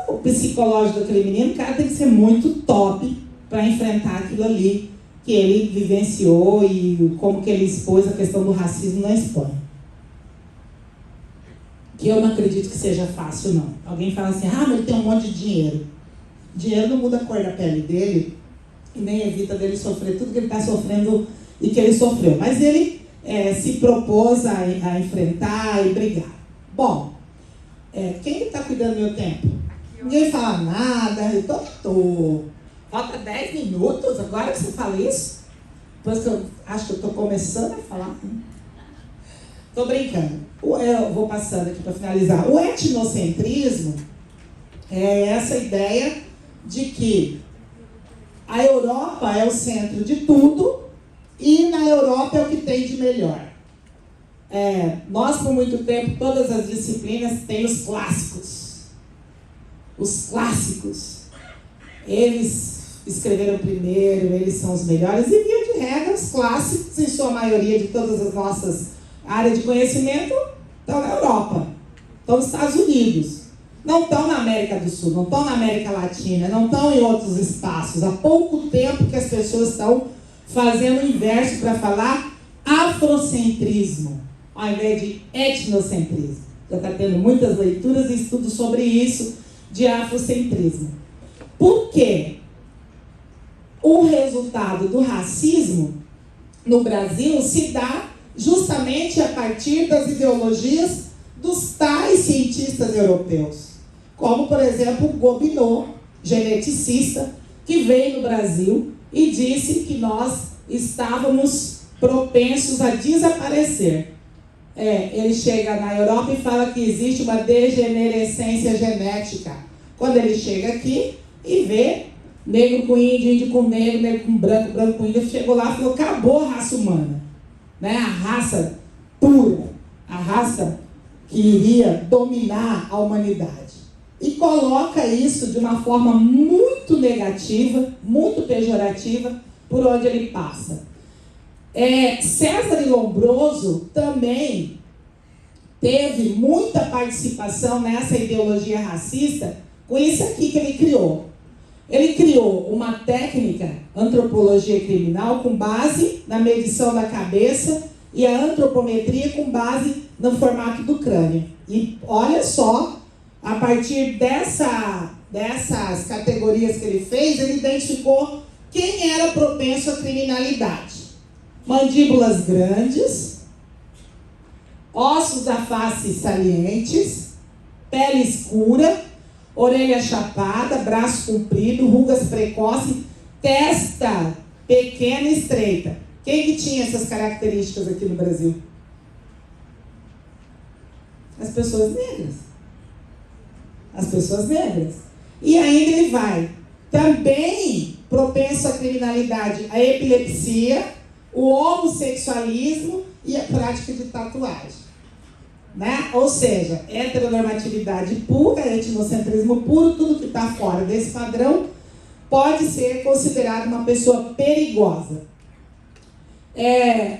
o psicológico daquele menino, o cara tem que ser muito top para enfrentar aquilo ali que ele vivenciou e como que ele expôs a questão do racismo na Espanha. Que eu não acredito que seja fácil, não. Alguém fala assim: ah, mas ele tem um monte de dinheiro. Dinheiro não muda a cor da pele dele e nem evita dele sofrer tudo que ele está sofrendo e que ele sofreu. Mas ele se propôs a enfrentar e brigar. Bom, quem está cuidando do meu tempo? Ninguém fala nada, eu tô. Falta 10 minutos, agora que você fala isso? Depois que eu acho que eu estou começando a falar. Estou brincando. Eu vou passando aqui para finalizar. O etnocentrismo é essa ideia de que a Europa é o centro de tudo e na Europa é o que tem de melhor. Nós, por muito tempo, todas as disciplinas têm os clássicos. Os clássicos. Eles escreveram primeiro, eles são os melhores, e via de regra, os clássicos, em sua maioria de todas as nossas áreas de conhecimento, estão na Europa, estão nos Estados Unidos, não estão na América do Sul, não estão na América Latina, não estão em outros espaços. Há pouco tempo que as pessoas estão fazendo o inverso para falar afrocentrismo, ao invés de etnocentrismo. Já está tendo muitas leituras e estudos sobre isso, de afrocentrismo. Por quê? O resultado do racismo no Brasil se dá justamente a partir das ideologias dos tais cientistas europeus, como, por exemplo, Gobineau, geneticista, que veio no Brasil e disse que nós estávamos propensos a desaparecer. Ele chega na Europa e fala que existe uma degenerescência genética. Quando ele chega aqui e vê negro com índio, índio com negro, negro com branco, branco com índio, chegou lá e falou: acabou a raça humana, né? A raça pura, a raça que iria dominar a humanidade. E coloca isso de uma forma muito negativa, muito pejorativa, por onde ele passa. César Lombroso também teve muita participação nessa ideologia racista com isso aqui que ele criou. Ele criou uma técnica, antropologia criminal, com base na medição da cabeça e a antropometria com base no formato do crânio. E olha só, a partir dessas categorias que ele fez, ele identificou quem era propenso à criminalidade. Mandíbulas grandes, ossos da face salientes, pele escura, orelha chapada, braço comprido, rugas precoces, testa pequena e estreita. Quem que tinha essas características aqui no Brasil? As pessoas negras. As pessoas negras. E ainda ele vai. Também propenso à criminalidade, a epilepsia, o homossexualismo e a prática de tatuagem. Né? Ou seja, heteronormatividade pura, etnocentrismo puro, tudo que está fora desse padrão pode ser considerado uma pessoa perigosa.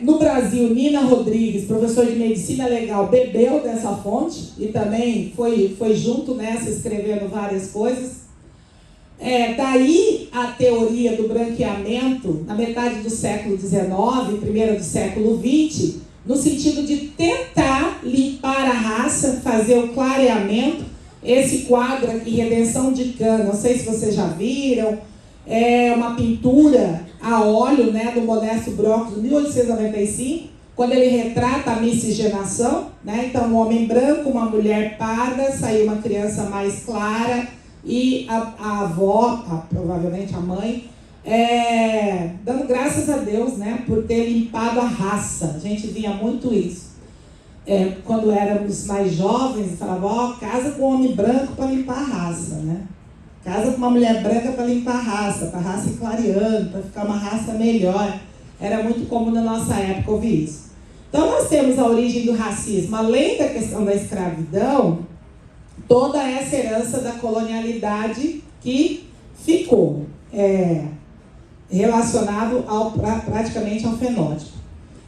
No Brasil, Nina Rodrigues, professor de medicina legal, bebeu dessa fonte e também foi junto nessa, escrevendo várias coisas. Daí a teoria do branqueamento, na metade do século XIX, primeira do século XX, no sentido de tentar limpar a raça, fazer o clareamento. Esse quadro aqui, Redenção de Cana, não sei se vocês já viram, é uma pintura a óleo, né, do Modesto Brockes, de 1895, quando ele retrata a miscigenação, né? Então, um homem branco, uma mulher parda, saiu uma criança mais clara, e a avó, provavelmente a mãe, dando graças a Deus, né, por ter limpado a raça. A gente via muito isso. Quando éramos mais jovens, falava, casa com um homem branco para limpar a raça, né? Casa com uma mulher branca para limpar a raça ir clareando, para ficar uma raça melhor. Era muito comum na nossa época ouvir isso. Então nós temos a origem do racismo, além da questão da escravidão, toda essa herança da colonialidade que ficou relacionado praticamente ao fenótipo.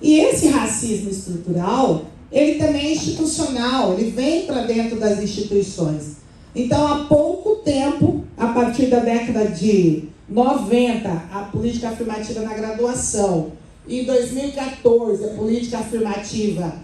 E esse racismo estrutural, ele também é institucional, ele vem para dentro das instituições. Então, há pouco tempo, a partir da década de 90, a política afirmativa na graduação, em 2014, a política afirmativa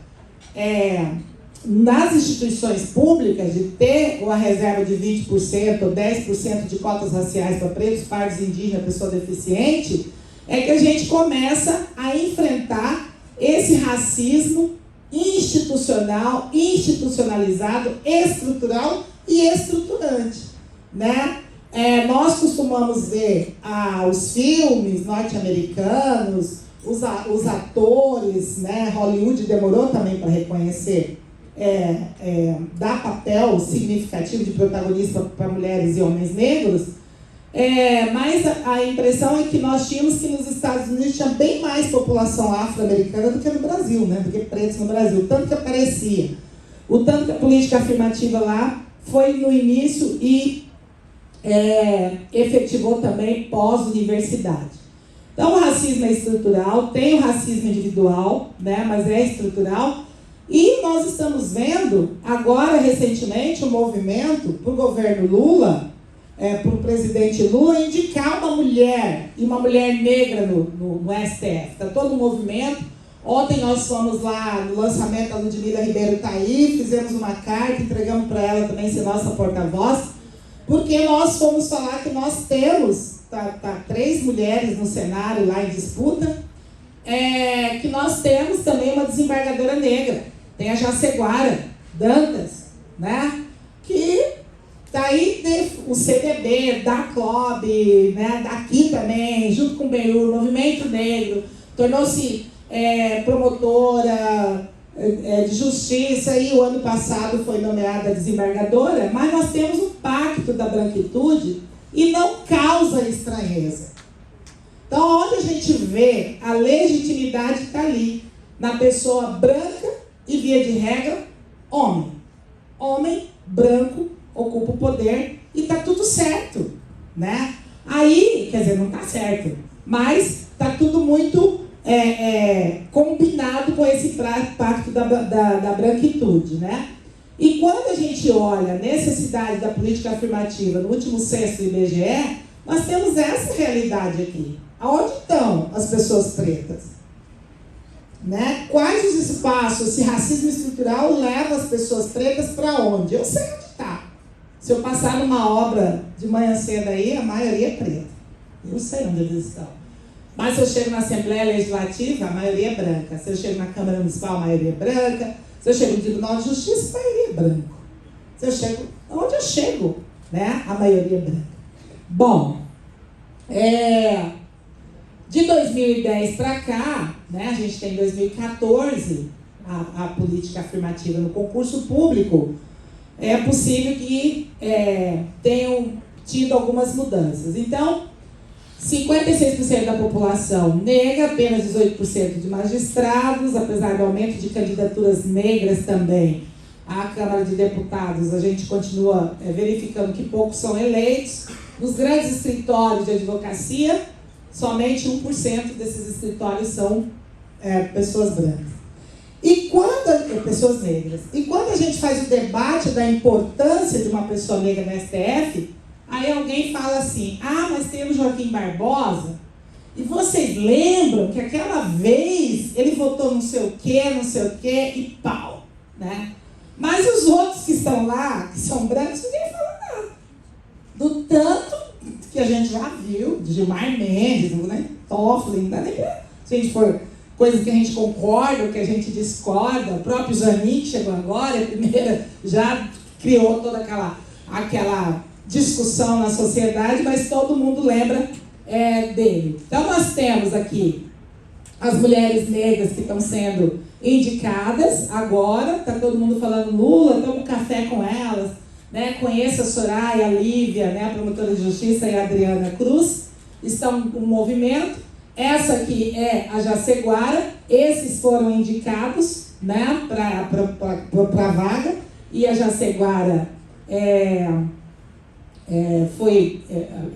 nas instituições públicas, de ter uma reserva de 20% ou 10% de cotas raciais para pretos, pardos, indígenas, pessoa deficiente, é que a gente começa a enfrentar esse racismo institucional, institucionalizado, estrutural e estruturante, né? Nós costumamos ver os filmes norte-americanos, os atores, né? Hollywood demorou também para reconhecer, dar papel significativo de protagonista para mulheres e homens negros, mas a impressão é que nós tínhamos que nos Estados Unidos tinha bem mais população afro-americana do que no Brasil, né? Do que pretos no Brasil, tanto que aparecia. O tanto que a política afirmativa lá foi no início e efetivou também pós-universidade. Então, o racismo é estrutural, tem o racismo individual, né, mas é estrutural. E nós estamos vendo, agora, recentemente, um movimento para o governo Lula, para o presidente Lula, indicar uma mulher, e uma mulher negra no STF. Está todo um movimento. Ontem nós fomos lá no lançamento da Ludmila Ribeiro está aí, fizemos uma carta, entregamos para ela também ser nossa porta-voz, porque nós fomos falar que nós temos, tá 3 mulheres no cenário lá em disputa, que nós temos também uma desembargadora negra, tem a Jaceguara Dantas, né, que está aí o CDB, da CLOB, né, daqui também, junto com o BEU, Movimento Negro, tornou-se promotora de justiça, e o ano passado foi nomeada desembargadora, mas nós temos um pacto da branquitude e não causa estranheza. Então, onde a gente vê a legitimidade que está ali, na pessoa branca e, via de regra, homem. Homem branco ocupa o poder e está tudo certo, né? Aí, quer dizer, não está certo, mas está tudo muito combinado com esse pacto da branquitude, né? E quando a gente olha a necessidade da política afirmativa no último censo do IBGE, nós temos essa realidade aqui. Aonde estão as pessoas pretas? Né? Quais os espaços, esse racismo estrutural leva as pessoas pretas para onde? Eu sei onde está. Se eu passar numa obra de manhã cedo aí, a maioria é preta. Eu sei onde eles estão. Mas se eu chego na Assembleia Legislativa, a maioria é branca. Se eu chego na Câmara Municipal, a maioria é branca. Se eu chego no Tribunal de Justiça, a maioria é branco. Se eu chego, onde eu chego, né? A maioria é branca. Bom, de 2010 para cá, né, a gente tem 2014, a política afirmativa no concurso público, é possível que tenham tido algumas mudanças. Então, 56% da população negra, apenas 18% de magistrados, apesar do aumento de candidaturas negras também à Câmara de Deputados, a gente continua verificando que poucos são eleitos. Nos grandes escritórios de advocacia, somente 1% desses escritórios são pessoas brancas. Pessoas negras. E quando a gente faz o debate da importância de uma pessoa negra no STF, aí alguém fala assim, mas tem o Joaquim Barbosa, e vocês lembram que aquela vez ele votou não sei o quê, e pau, né? Mas os outros que estão lá, que são brancos, ninguém fala nada. Do tanto que a gente já viu, de Gilmar Mendes, né? Toffoli, não dá nem pra, se a gente for coisas que a gente concorda, ou que a gente discorda, o próprio Zanin, que chegou agora, a primeira, já criou toda aquela discussão na sociedade, mas todo mundo lembra dele. Então nós temos aqui as mulheres negras que estão sendo indicadas agora, está todo mundo falando Lula, toma um café com elas, né? Conheça a Soraya, a Lívia, né? A promotora de justiça, e a Adriana Cruz, estão no movimento. Essa aqui é a Jaceguara, esses foram indicados, né? Para a vaga, e a Jaceguara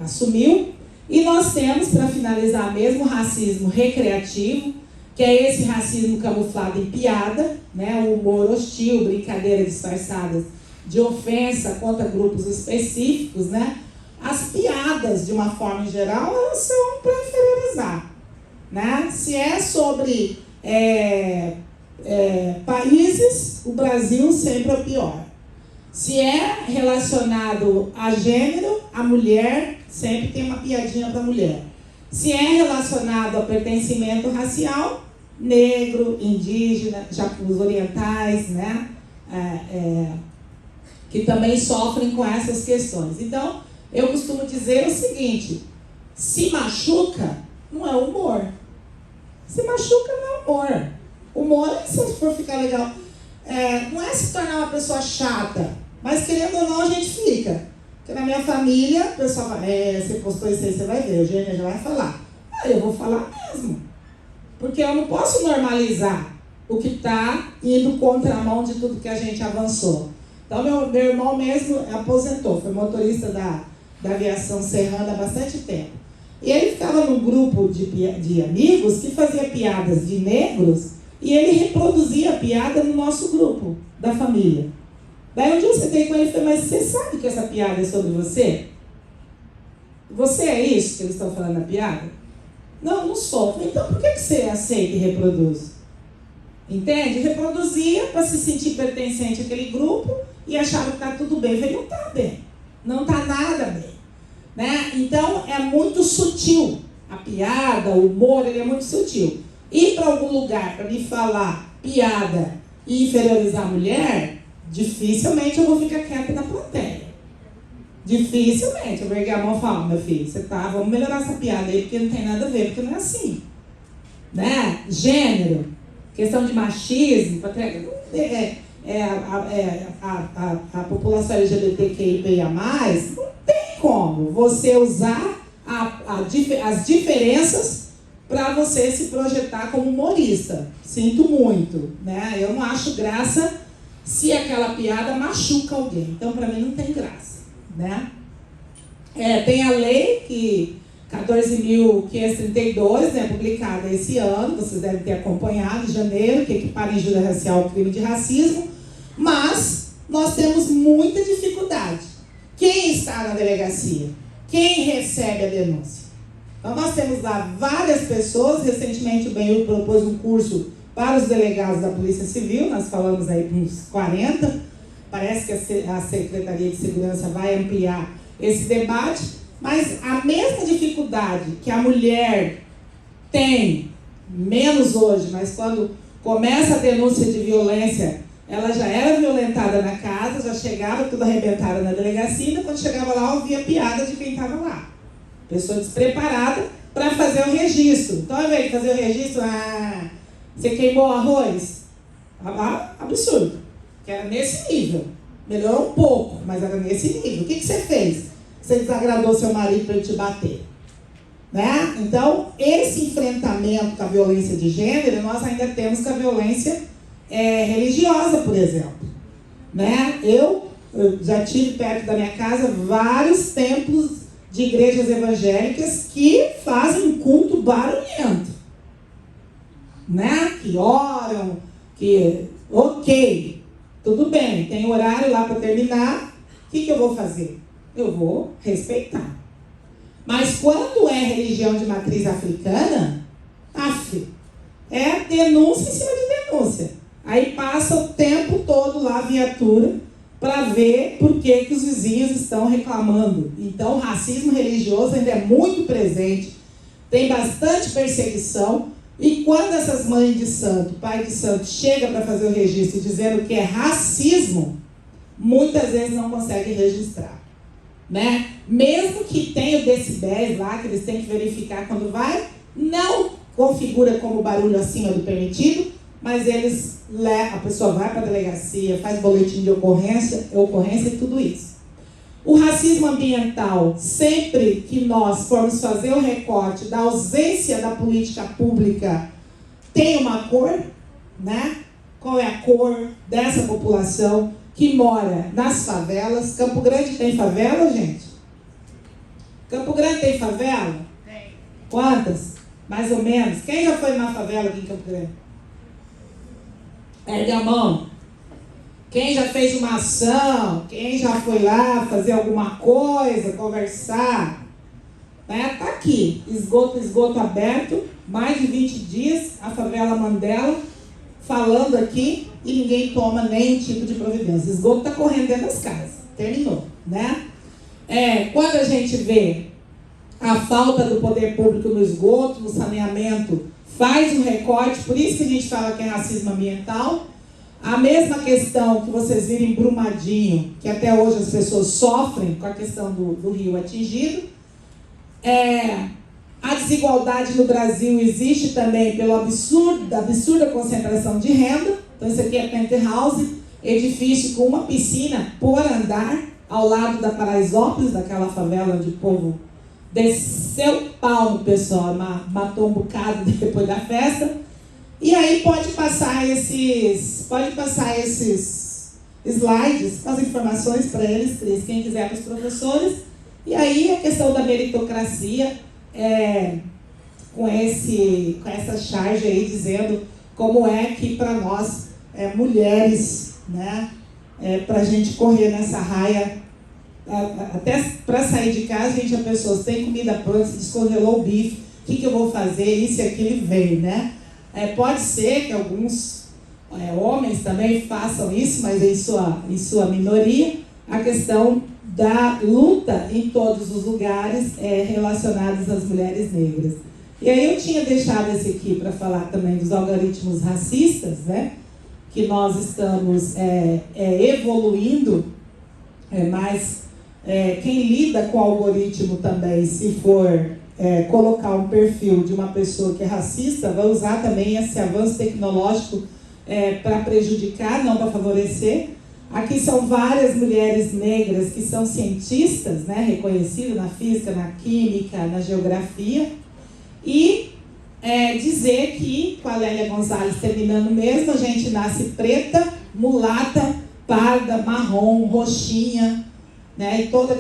assumiu. E nós temos, para finalizar mesmo, o racismo recreativo, que é esse racismo camuflado em piada, né? O humor hostil, brincadeiras disfarçadas de ofensa contra grupos específicos, né? As piadas, de uma forma em geral, elas são para inferiorizar, né? Se é sobre países, o Brasil sempre é o pior. Se é relacionado a gênero, a mulher sempre tem uma piadinha para a mulher. Se é relacionado a pertencimento racial, negro, indígena, os orientais, né? Que também sofrem com essas questões. Então, eu costumo dizer o seguinte, se machuca, não é humor. Se machuca, não é humor. Humor é, se for ficar legal, não é se tornar uma pessoa chata, mas querendo ou não, a gente fica. Porque na minha família, o pessoal fala, você postou isso aí, você vai ver, o Eugênia já vai falar. Eu vou falar mesmo. Porque eu não posso normalizar o que está indo contramão de tudo que a gente avançou. Então, meu irmão mesmo aposentou, foi motorista da aviação serrana há bastante tempo. E ele ficava num grupo de amigos que fazia piadas de negros e ele reproduzia a piada no nosso grupo, da família. Daí um dia eu sentei com ele e falei, mas você sabe que essa piada é sobre você? Você é isso que eles estão falando na piada? Não, não sou. Então por que você aceita e reproduz? Entende? Reproduzia para se sentir pertencente àquele grupo e achava que está tudo bem. Eu falei, não está bem. Não está nada bem. Né? Então é muito sutil. A piada, o humor, ele é muito sutil. Ir para algum lugar para me falar piada e inferiorizar a mulher, dificilmente eu vou ficar quieta na plateia. Dificilmente eu vou erguer a mão e falar, meu filho, vamos melhorar essa piada aí, porque não tem nada a ver, porque não é assim. Né? Gênero, questão de machismo, a população LGBTQIA+, não tem como você usar as diferenças para você se projetar como humorista. Sinto muito, né? Eu não acho graça se aquela piada machuca alguém. Então, para mim, não tem graça, né? Tem a lei 14.000 14.532, né, publicada esse ano, vocês devem ter acompanhado, em janeiro, que equipara injúria racial ao crime de racismo, mas nós temos muita dificuldade. Quem está na delegacia? Quem recebe a denúncia? Então, nós temos lá várias pessoas. Recentemente, o BNU propôs um curso para os delegados da Polícia Civil, nós falamos aí com uns 40, parece que a Secretaria de Segurança vai ampliar esse debate, mas a mesma dificuldade que a mulher tem, menos hoje, mas quando começa a denúncia de violência, ela já era violentada na casa, já chegava tudo arrebentada na delegacia, e quando chegava lá, ouvia piada de quem estava lá. Pessoa despreparada para fazer o registro. Então, ao invés de fazer o registro, você queimou arroz? Absurdo. Que era nesse nível. Melhorou um pouco, mas era nesse nível. O que você fez? Você desagradou seu marido para ele te bater. Né? Então, esse enfrentamento com a violência de gênero, nós ainda temos com a violência religiosa, por exemplo. Né? Eu já tive perto da minha casa vários templos de igrejas evangélicas que fazem um culto barulhento. Né? Que oram, que... Ok, tudo bem, tem horário lá para terminar. O que eu vou fazer? Eu vou respeitar. Mas quando é religião de matriz africana, é denúncia em cima de denúncia. Aí passa o tempo todo lá a viatura para ver por que os vizinhos estão reclamando. Então, o racismo religioso ainda é muito presente, tem bastante perseguição, e quando essas mães de santo, pai de santo, chega para fazer o registro dizendo que é racismo, muitas vezes não consegue registrar. Né? Mesmo que tenha o decibéis lá, que eles têm que verificar quando vai, não configura como barulho acima do permitido, mas a pessoa vai para a delegacia, faz boletim de ocorrência e tudo isso. O racismo ambiental, sempre que nós formos fazer o recorte da ausência da política pública, tem uma cor, né? Qual é a cor dessa população que mora nas favelas? Campo Grande tem favela, gente? Campo Grande tem favela? Tem. Quantas? Mais ou menos. Quem já foi numa favela aqui em Campo Grande? Ergue a mão. Quem já fez uma ação? Quem já foi lá fazer alguma coisa, conversar? Né? Tá aqui, esgoto aberto, mais de 20 dias, a favela Mandela, falando aqui, e ninguém toma nenhum tipo de providência. O esgoto está correndo dentro das casas. Terminou, né? Quando a gente vê a falta do poder público no esgoto, no saneamento, faz um recorte, por isso que a gente fala que é racismo ambiental. A mesma questão que vocês viram em Brumadinho, que até hoje as pessoas sofrem com a questão do rio atingido. A desigualdade no Brasil existe também pela absurda concentração de renda. Então, isso aqui é penthouse, edifício com uma piscina por andar, ao lado da Paraisópolis, daquela favela onde o povo desceu pau no pessoal, matou um bocado depois da festa. E aí pode passar esses slides, as informações para eles, quem quiser, para os professores. E aí a questão da meritocracia, com essa charge aí, dizendo como é que para nós, mulheres, né, para a gente correr nessa raia, até para sair de casa, a pessoa tem comida pronta, se descongelou o bife, o que eu vou fazer, isso e aquilo vem, né? Pode ser que alguns homens também façam isso, mas em sua minoria, a questão da luta em todos os lugares relacionados às mulheres negras. E aí eu tinha deixado esse aqui para falar também dos algoritmos racistas, né? Que nós estamos evoluindo, mas quem lida com o algoritmo também, se for colocar um perfil de uma pessoa que é racista, vai usar também esse avanço tecnológico para prejudicar, não para favorecer. Aqui são várias mulheres negras que são cientistas, né, reconhecidas na física, na química, na geografia. E dizer que, com a Lélia Gonzalez terminando mesmo, a gente nasce preta, mulata, parda, marrom, roxinha, né, e todas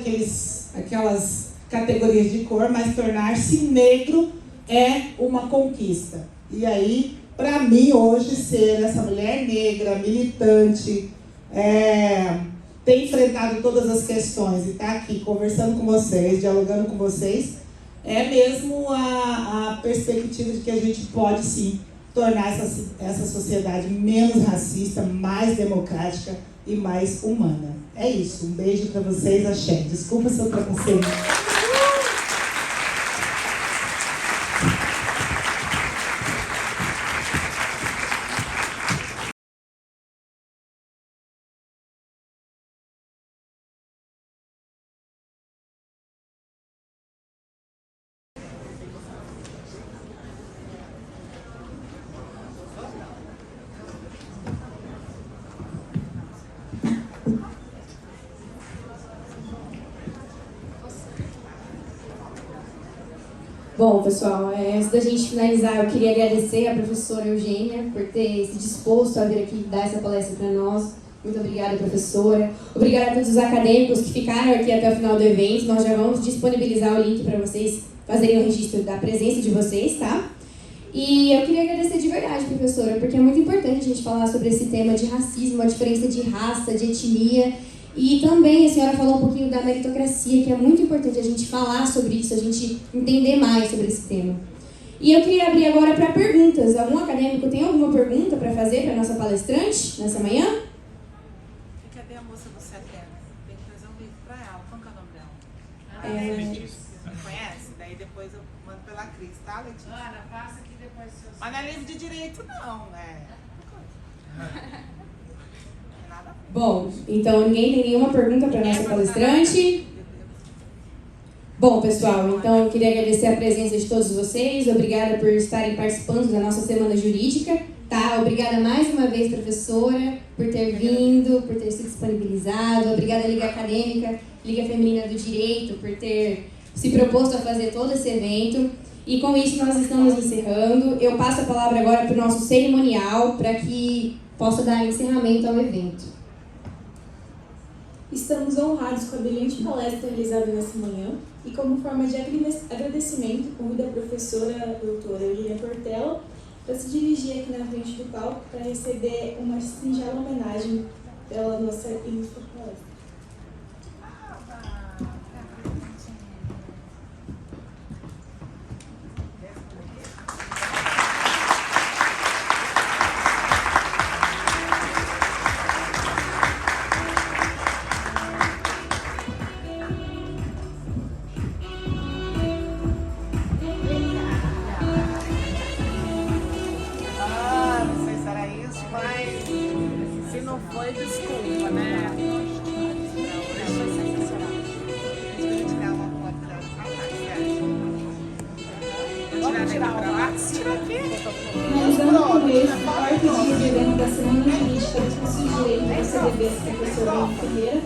aquelas categorias de cor, mas tornar-se negro é uma conquista. E aí, para mim, hoje, ser essa mulher negra, militante, ter enfrentado todas as questões e estar aqui conversando com vocês, dialogando com vocês, é mesmo a perspectiva de que a gente pode, sim, tornar essa sociedade menos racista, mais democrática e mais humana. É isso. Um beijo para vocês, axé. Desculpa se eu preconceito.
Bom, pessoal, antes da gente finalizar, eu queria agradecer à professora Eugênia por ter se disposto a vir aqui dar essa palestra para nós. Muito obrigada, professora. Obrigada a todos os acadêmicos que ficaram aqui até o final do evento. Nós já vamos disponibilizar o link para vocês fazerem o registro da presença de vocês, tá? E eu queria agradecer de verdade, professora, porque é muito importante a gente falar sobre esse tema de racismo, a diferença de raça, de etnia. E também a senhora falou um pouquinho da meritocracia, que é muito importante a gente falar sobre isso, a gente entender mais sobre esse tema. E eu queria abrir agora para perguntas. Algum acadêmico tem alguma pergunta para fazer para a nossa palestrante nessa manhã?
Cadê a moça do CETER? Tem que fazer um livro para ela. Qual que é o nome dela? Ana. Conhece? Daí depois eu mando pela Cris, tá, Letícia? Ana, passa aqui depois seus... Mas não é livro de direito, não, né?
Bom, então ninguém tem nenhuma pergunta para a nossa palestrante? Bom, pessoal, então eu queria agradecer a presença de todos vocês. Obrigada por estarem participando da nossa Semana Jurídica. Tá? Obrigada mais uma vez, professora, por ter vindo, por ter se disponibilizado. Obrigada, Liga Acadêmica, Liga Feminina do Direito, por ter se proposto a fazer todo esse evento. E com isso nós estamos encerrando. Eu passo a palavra agora para o nosso cerimonial, para que possa dar encerramento ao evento.
Estamos honrados com a brilhante palestra realizada nessa manhã e, como forma de agradecimento, convido a professora doutora Eugênia Portela para se dirigir aqui na frente do palco para receber uma singela homenagem pela nossa ilustre palestra. Finalizando com esse quarto dia de evento da Semana Jurídica dos Cursos de Direito da CDB, professora Ana Ferreira,